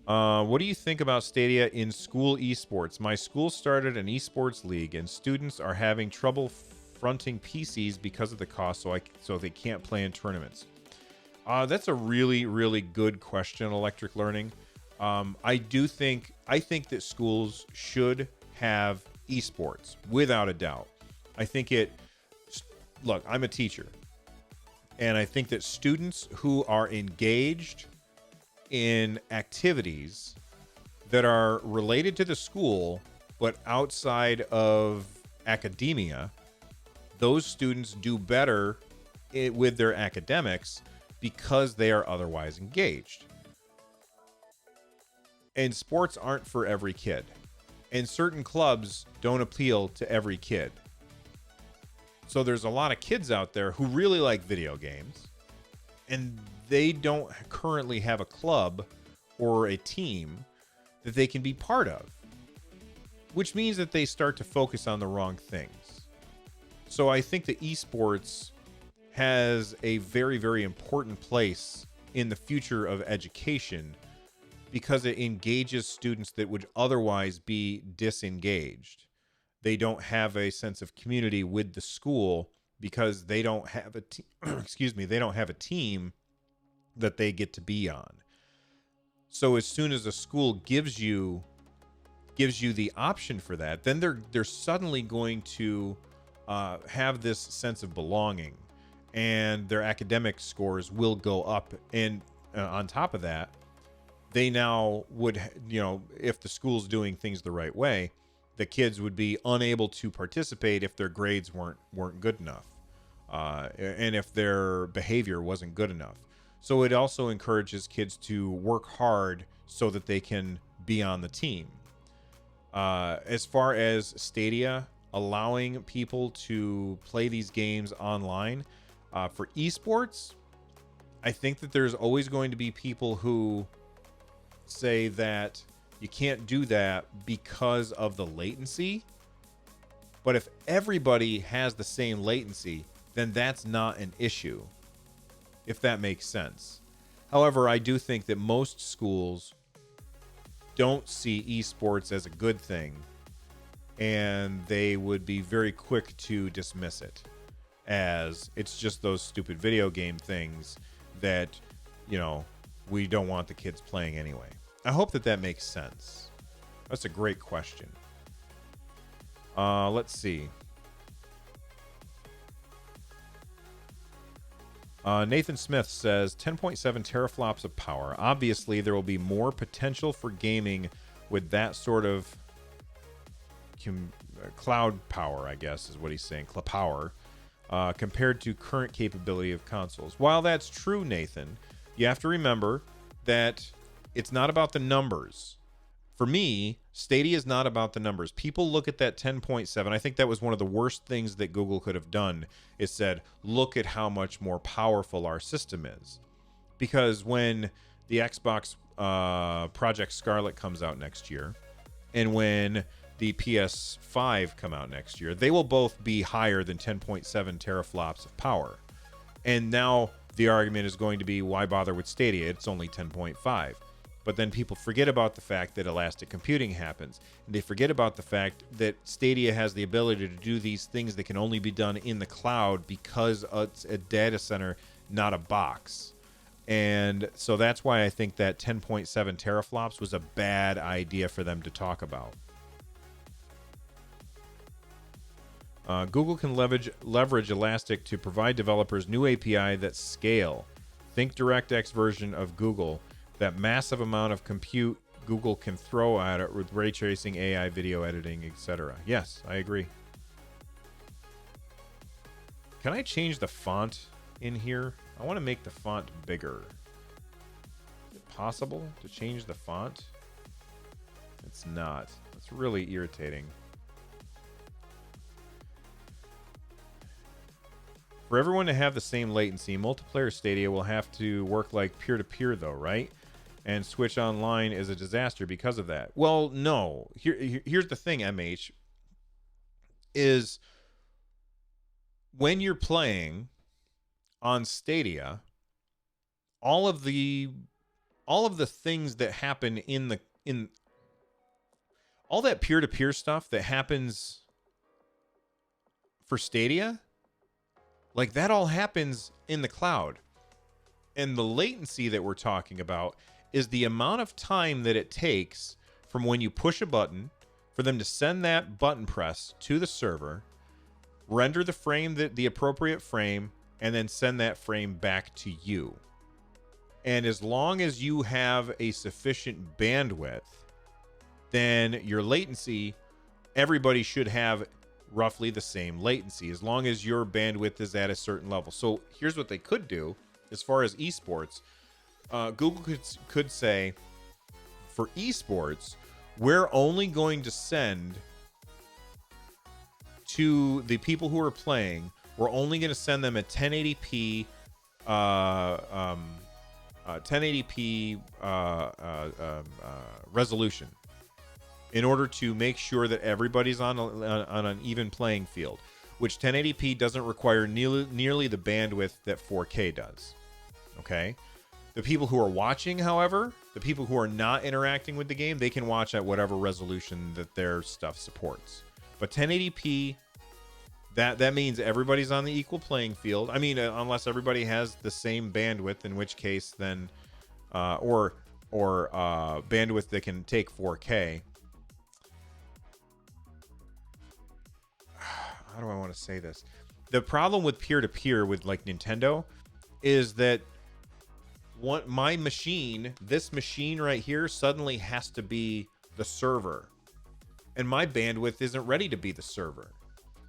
What do you think about Stadia in school esports? My school started an esports league, and students are having trouble fronting PCs because of the cost, so they can't play in tournaments. That's a really, really good question, Electric Learning. I think that schools should have esports, without a doubt. Look, I'm a teacher, and I think that students who are engaged in activities that are related to the school but outside of academia, those students do better with their academics because they are otherwise engaged. And sports aren't for every kid, and certain clubs don't appeal to every kid. So there's a lot of kids out there who really like video games, and they don't currently have a club or a team that they can be part of, which means that they start to focus on the wrong things. So I think that esports has a very, very important place in the future of education because it engages students that would otherwise be disengaged. They don't have a sense of community with the school because they don't have they don't have a team that they get to be on. So as soon as a school gives you the option for that, then they're suddenly going to have this sense of belonging, and their academic scores will go up. And on top of that, they now would, if the school's doing things the right way, the kids would be unable to participate if their grades weren't good enough, and if their behavior wasn't good enough. So it also encourages kids to work hard so that they can be on the team. As far as Stadia allowing people to play these games online for esports, I think that there's always going to be people who say that you can't do that because of the latency. But if everybody has the same latency, then that's not an issue, if that makes sense. However, I do think that most schools don't see esports as a good thing, and they would be very quick to dismiss it as it's just those stupid video game things that, we don't want the kids playing anyway. I hope that makes sense. That's a great question. Let's see. Nathan Smith says 10.7 teraflops of power. Obviously, there will be more potential for gaming with that sort of cloud power, I guess is what he's saying. Cloud power compared to current capability of consoles. While that's true, Nathan, you have to remember that it's not about the numbers. For me, Stadia is not about the numbers. People look at that 10.7. I think that was one of the worst things that Google could have done, is said, look at how much more powerful our system is. Because when the Xbox Project Scarlet comes out next year, and when the PS5 come out next year, they will both be higher than 10.7 teraflops of power. And now the argument is going to be, why bother with Stadia? It's only 10.5. But then people forget about the fact that elastic computing happens. And they forget about the fact that Stadia has the ability to do these things that can only be done in the cloud because it's a data center, not a box. And so that's why I think that 10.7 teraflops was a bad idea for them to talk about. Google can leverage Elastic to provide developers new API that scale. Think DirectX version of Google. That massive amount of compute Google can throw at it with ray tracing, AI, video editing, etc. Yes, I agree. Can I change the font in here? I want to make the font bigger. Is it possible to change the font? It's not. It's really irritating. For everyone to have the same latency, multiplayer Stadia will have to work like peer-to-peer though, right? And switch online is a disaster because of that. Well, no. Here's the thing, MH, is when you're playing on Stadia, all of the things that happen in all that peer-to-peer stuff that happens for Stadia, like that all happens in the cloud. And the latency that we're talking about is the amount of time that it takes from when you push a button for them to send that button press to the server, render the frame, the appropriate frame, and then send that frame back to you. And as long as you have a sufficient bandwidth, then your latency, everybody should have roughly the same latency as long as your bandwidth is at a certain level. So here's what they could do as far as esports. Google could say, for esports, we're only going to send to the people who are playing, we're only going to send them a 1080p 1080p resolution in order to make sure that everybody's on an even playing field, which 1080p doesn't require nearly the bandwidth that 4K does. Okay? The people who are watching, however, the people who are not interacting with the game, they can watch at whatever resolution that their stuff supports. But 1080p, that means everybody's on the equal playing field. I mean, unless everybody has the same bandwidth, in which case then, or bandwidth that can take 4K. How do I want to say this? The problem with peer-to-peer with like Nintendo is that my machine, this machine right here, suddenly has to be the server. And my bandwidth isn't ready to be the server.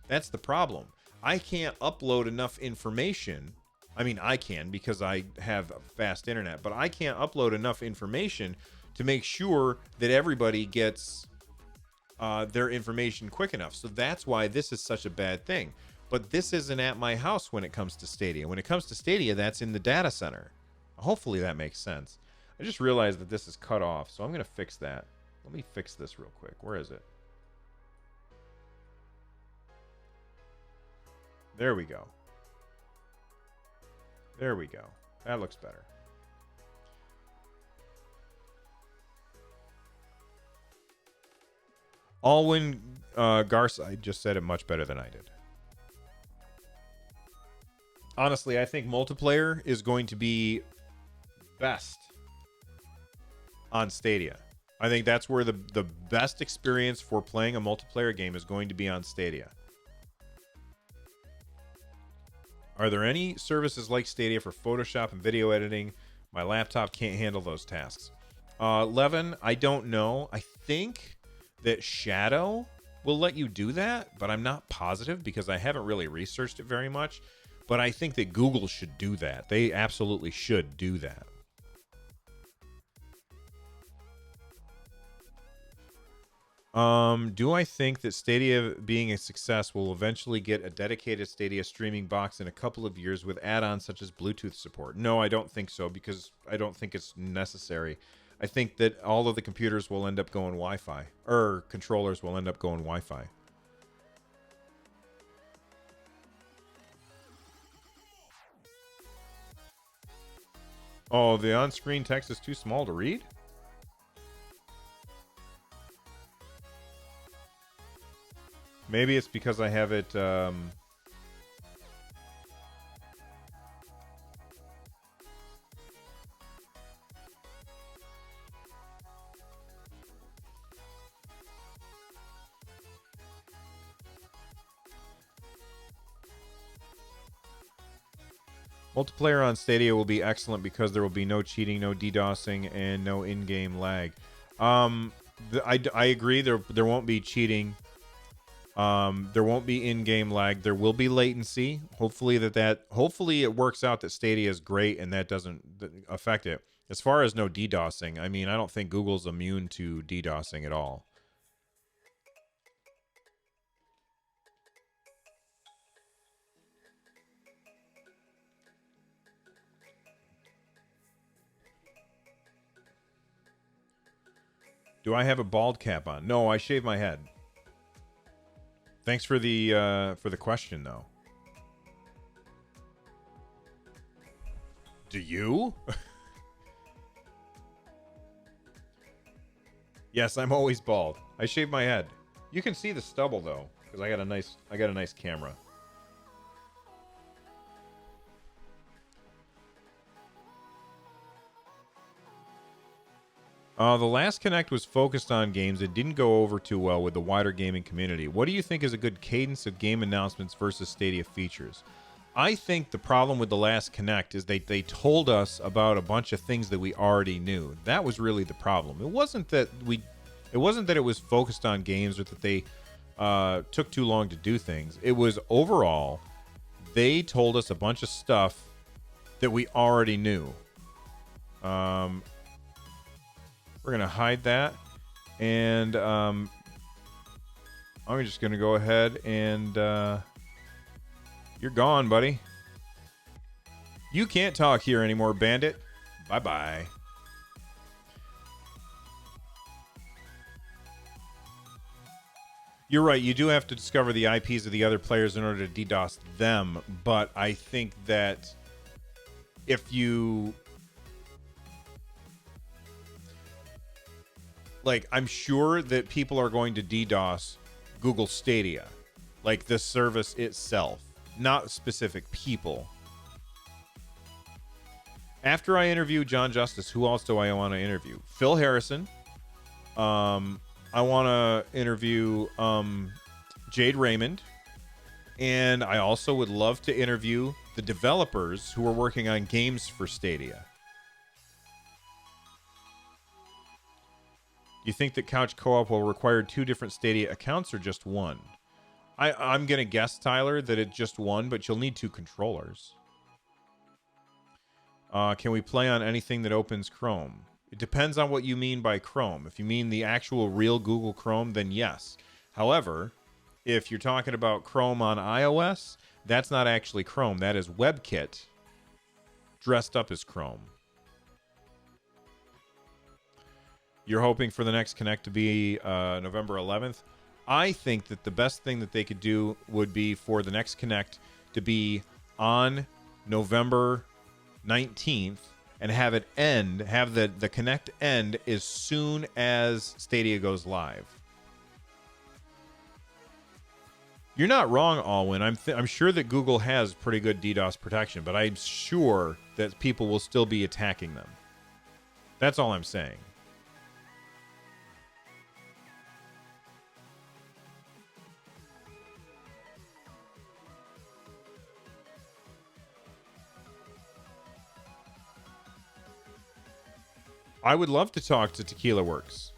That's the problem. I can't upload enough information. I mean, I can because I have fast internet, but I can't upload enough information to make sure that everybody gets their information quick enough. So that's why this is such a bad thing. But this isn't at my house when it comes to Stadia. When it comes to Stadia, that's in the data center. Hopefully that makes sense. I just realized that this is cut off, so I'm going to fix that. Let me fix this real quick. Where is it? There we go. There we go. That looks better. Alwyn Garside just said it much better than I did. Honestly, I think multiplayer is going to be best on Stadia. I think that's where the best experience for playing a multiplayer game is going to be on Stadia. Are there any services like Stadia for Photoshop and video editing? My laptop can't handle those tasks. Levin, I don't know. I think that Shadow will let you do that, but I'm not positive because I haven't really researched it very much. But I think that Google should do that. They absolutely should do that. Do I think that Stadia being a success will eventually get a dedicated Stadia streaming box in a couple of years with add-ons such as Bluetooth support? No, I don't think so because I don't think it's necessary. I think that all of the computers will end up going Wi-Fi, or controllers will end up going Wi-Fi. Oh, the on-screen text is too small to read? Maybe it's because I have it... Multiplayer on Stadia will be excellent because there will be no cheating, no DDoSing, and no in-game lag. I agree. There won't be cheating. There won't be in-game lag. There will be latency. Hopefully hopefully it works out that Stadia is great and that doesn't affect it. As far as no DDoSing, I mean, I don't think Google's immune to DDoSing at all. Do I have a bald cap on? No, I shave my head. Thanks for the question, though. Do you? Yes, I'm always bald. I shave my head. You can see the stubble though, because I got a nice camera. The last Connect was focused on games that didn't go over too well with the wider gaming community. What do you think is a good cadence of game announcements versus Stadia features? I think the problem with the last Connect is they told us about a bunch of things that we already knew. That was really the problem. It wasn't that it was focused on games or that they took too long to do things. It was overall they told us a bunch of stuff that we already knew. We're going to hide that. And I'm just going to go ahead and... you're gone, buddy. You can't talk here anymore, bandit. Bye-bye. You're right. You do have to discover the IPs of the other players in order to DDoS them. But I think that if you... Like, I'm sure that people are going to DDoS Google Stadia. Like, the service itself. Not specific people. After I interview John Justice, who else do I want to interview? Phil Harrison. I want to interview Jade Raymond. And I also would love to interview the developers who are working on games for Stadia. Do you think that Couch Co-op will require 2 different Stadia accounts or just one? I'm going to guess, Tyler, that it's just one, but you'll need 2 controllers. Can we play on anything that opens Chrome? It depends on what you mean by Chrome. If you mean the actual real Google Chrome, then yes. However, if you're talking about Chrome on iOS, that's not actually Chrome. That is WebKit dressed up as Chrome. You're hoping for the next Connect to be November 11th. I think that the best thing that they could do would be for the next Connect to be on November 19th and have it end, have the Connect end as soon as Stadia goes live. You're not wrong, Alwyn. I'm sure that Google has pretty good DDoS protection, but I'm sure that people will still be attacking them. That's all I'm saying. I would love to talk to Tequila Works.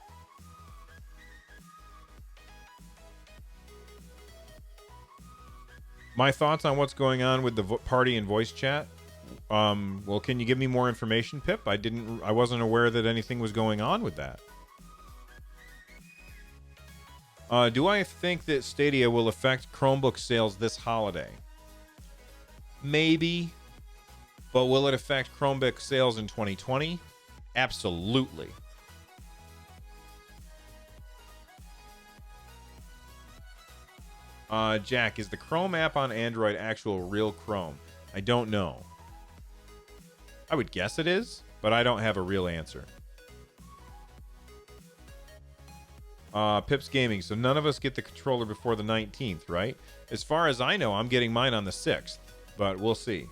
My thoughts on what's going on with the party and voice chat. Well, can you give me more information, Pip? I wasn't aware that anything was going on with that. Do I think that Stadia will affect Chromebook sales this holiday? Maybe. But will it affect Chromebook sales in 2020? Absolutely. Jack, is the Chrome app on Android actual real Chrome? I don't know. I would guess it is, but I don't have a real answer. Pips Gaming. So none of us get the controller before the 19th, right? As far as I know, I'm getting mine on the 6th, but we'll see.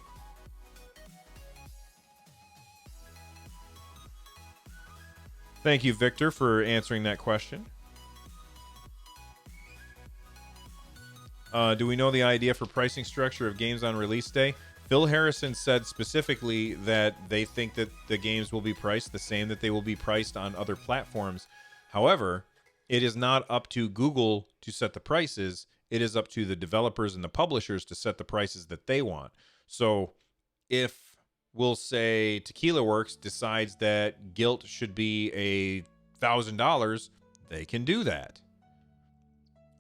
Thank you, Victor, for answering that question. Do we know the idea for pricing structure of games on release day? Phil Harrison said specifically that they think that the games will be priced the same that they will be priced on other platforms. However, it is not up to Google to set the prices. It is up to the developers and the publishers to set the prices that they want. So if we'll say Tequila Works decides that Guilt should be $1,000, they can do that.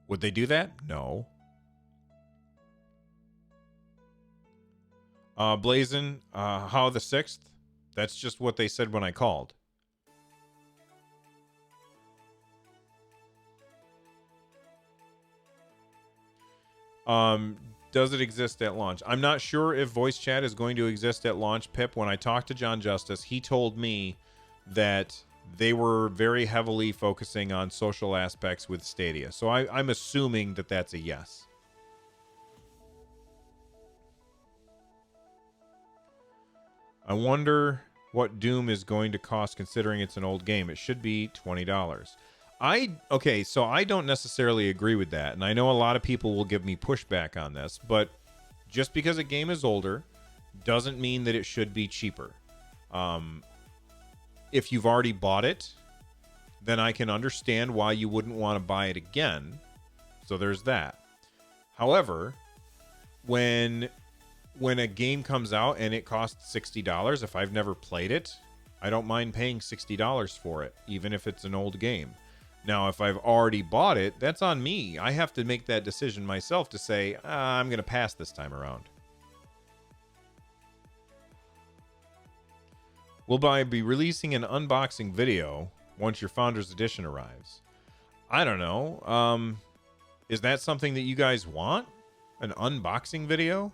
Would they do that? No. Blazin, how the 6th? That's just what they said when I called. Does it exist at launch? I'm not sure if voice chat is going to exist at launch, Pip. When I talked to John Justice, he told me that they were very heavily focusing on social aspects with Stadia. So I'm assuming that that's a yes. I wonder what Doom is going to cost considering it's an old game. It should be $20. Okay, so I don't necessarily agree with that, and I know a lot of people will give me pushback on this, but just because a game is older doesn't mean that it should be cheaper. If you've already bought it, then I can understand why you wouldn't want to buy it again. So there's that. However, when a game comes out and it costs $60, if I've never played it, I don't mind paying $60 for it, even if it's an old game. Now, if I've already bought it, that's on me. I have to make that decision myself to say, I'm going to pass this time around. Will I be releasing an unboxing video once your Founders Edition arrives? I don't know. Is that something that you guys want? An unboxing video?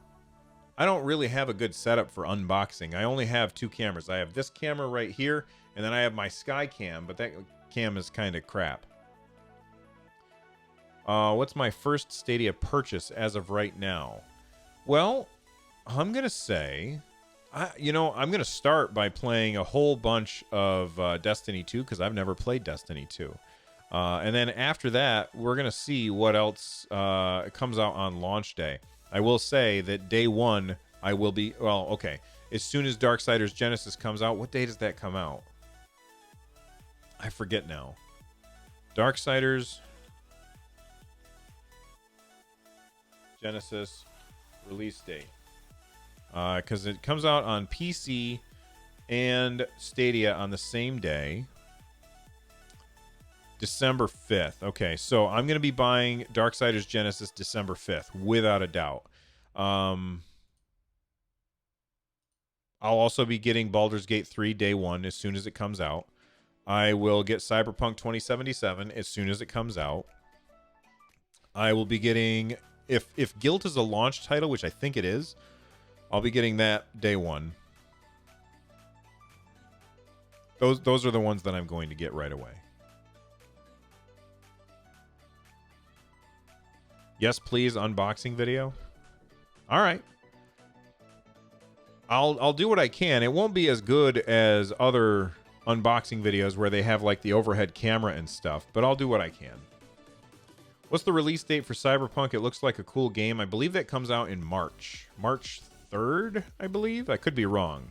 I don't really have a good setup for unboxing. I only have 2 cameras. I have this camera right here, and then I have my Sky Cam, but that cam is kind of crap. What's my first Stadia purchase as of right now? Well, I'm going to say, I'm going to start by playing a whole bunch of Destiny 2, because I've never played Destiny 2. And then after that, we're going to see what else comes out on launch day. I will say that day 1, I will be... Well, okay. As soon as Darksiders Genesis comes out, what day does that come out? I forget now. Darksiders Genesis release date. Because it comes out on PC and Stadia on the same day. December 5th. Okay, so I'm going to be buying Darksiders Genesis December 5th, without a doubt. I'll also be getting Baldur's Gate 3 day 1 as soon as it comes out. I will get Cyberpunk 2077 as soon as it comes out. I will be getting... If Guilt is a launch title, which I think it is, I'll be getting that day 1. Those are the ones that I'm going to get right away. Yes, please, unboxing video. All right. I'll do what I can. It won't be as good as other unboxing videos where they have like the overhead camera and stuff, but I'll do what I can. What's the release date for Cyberpunk? It looks like a cool game. I believe that comes out in March. March 3rd, I believe. I could be wrong.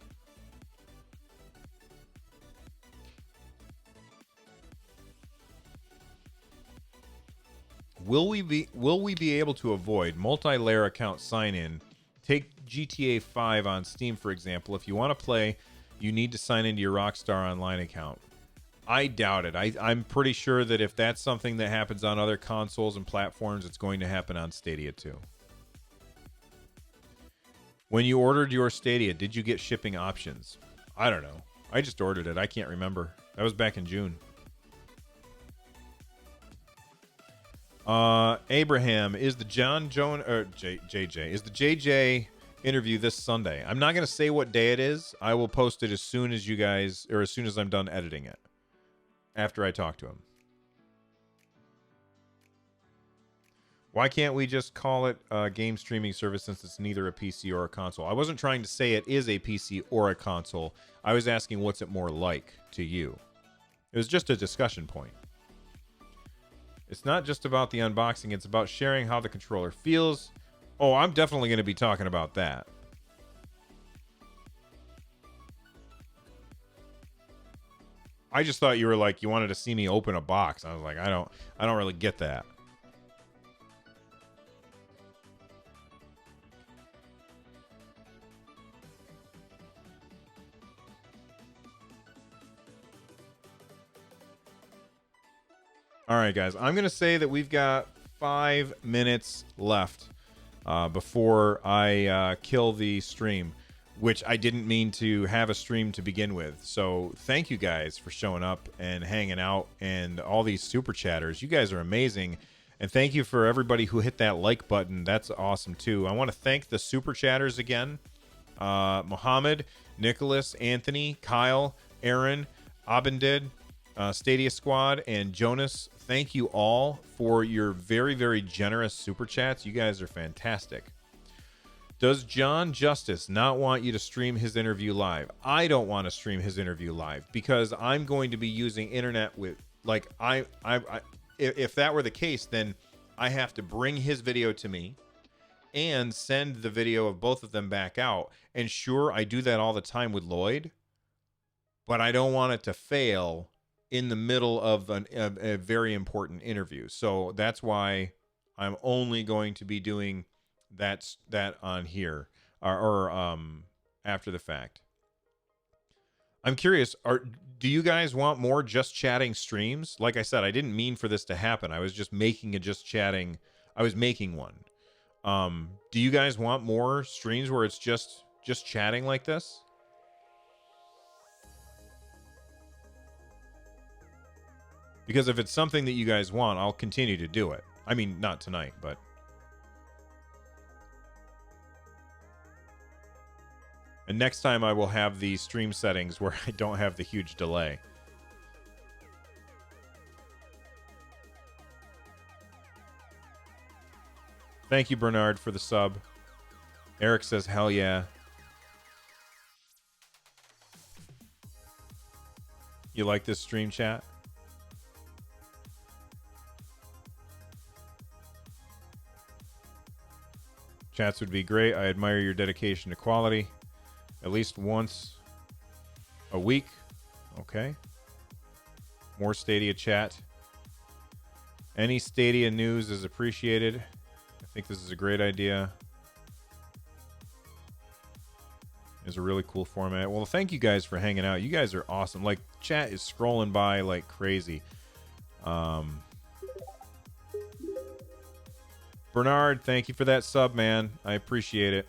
Will we be able to avoid multi-layer account sign-in? Take GTA 5 on Steam, for example. If you want to play, you need to sign into your Rockstar Online account. I doubt it. I'm pretty sure that if that's something that happens on other consoles and platforms, it's going to happen on Stadia too. When you ordered your Stadia, did you get shipping options? I don't know. I just ordered it. I can't remember. That was back in June. Abraham, is the is the JJ interview this Sunday? I'm not going to say what day it is. I will post it as soon as you guys, or as soon as I'm done editing it, after I talk to him. Why can't we just call it a game streaming service since it's neither a PC or a console? I wasn't trying to say it is a PC or a console. I was asking what's it more like to you. It was just a discussion point. It's not just about the unboxing. It's about sharing how the controller feels. Oh, I'm definitely going to be talking about that. I just thought you were like, you wanted to see me open a box. I was like, I don't really get that. All right, guys. I'm going to say that we've got 5 minutes left before I kill the stream, which I didn't mean to have a stream to begin with. So thank you guys for showing up and hanging out and all these super chatters. You guys are amazing. And thank you for everybody who hit that like button. That's awesome, too. I want to thank the super chatters again. Mohammed, Nicholas, Anthony, Kyle, Aaron, Abendid, Stadia Squad, and Jonas. Thank you all for your very, very generous super chats. You guys are fantastic. Does John Justice not want you to stream his interview live? I don't want to stream his interview live because I'm going to be using internet with, like, if that were the case, then I have to bring his video to me and send the video of both of them back out. And sure, I do that all the time with Lloyd, but I don't want it to fail in the middle of a very important interview. So that's why I'm only going to be doing that on here or after the fact. I'm curious, do you guys want more just chatting streams? Like I said, I didn't mean for this to happen. I was just making a just chatting. I was making one. Do you guys want more streams where it's just chatting like this? Because if it's something that you guys want, I'll continue to do it. I mean, not tonight, but... And next time I will have the stream settings where I don't have the huge delay. Thank you, Bernard, for the sub. Eric says, hell yeah. You like this stream chat? Chats would be great. I admire your dedication to quality. At least once a week. Okay. More Stadia chat. Any Stadia news is appreciated. I think this is a great idea. It's a really cool format. Well, thank you guys for hanging out. You guys are awesome. Like, chat is scrolling by like crazy. Bernard, thank you for that sub, man. I appreciate it.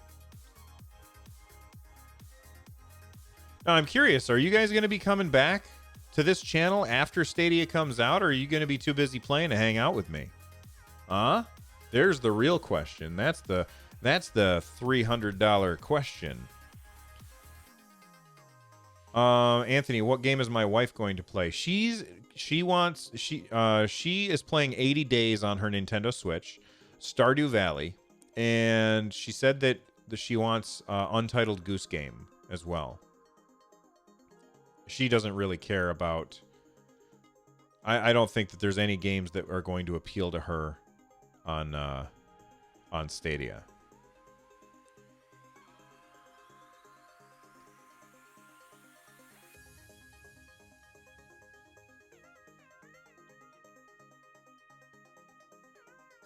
Now, I'm curious, are you guys going to be coming back to this channel after Stadia comes out, or are you going to be too busy playing to hang out with me? Huh? There's the real question. That's the $300 question. Anthony, what game is my wife going to play? She is playing 80 Days on her Nintendo Switch, Stardew Valley, and she said that she wants Untitled Goose Game as well. She doesn't really care about... I don't think that there's any games that are going to appeal to her on Stadia.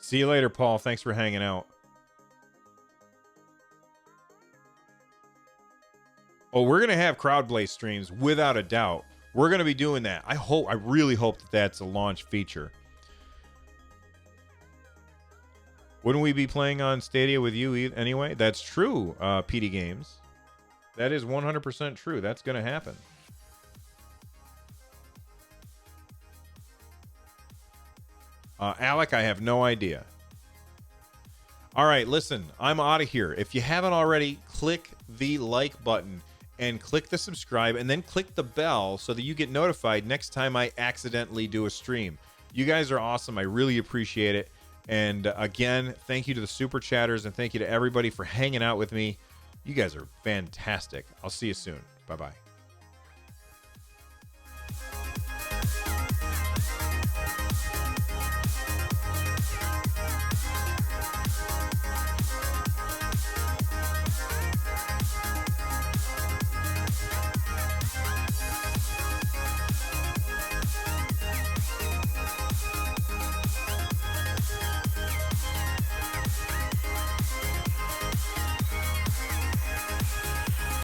See you later, Paul. Thanks for hanging out. Oh, we're going to have Crowdblaze streams without a doubt. We're going to be doing that. I really hope that that's a launch feature. Wouldn't we be playing on Stadia with you anyway? That's true, PD Games. That is 100% true. That's going to happen. Alec, I have no idea. All right, listen, I'm out of here. If you haven't already, click the like button and click the subscribe and then click the bell so that you get notified next time I accidentally do a stream. You guys are awesome. I really appreciate it. And again, thank you to the super chatters and thank you to everybody for hanging out with me. You guys are fantastic. I'll see you soon. Bye-bye.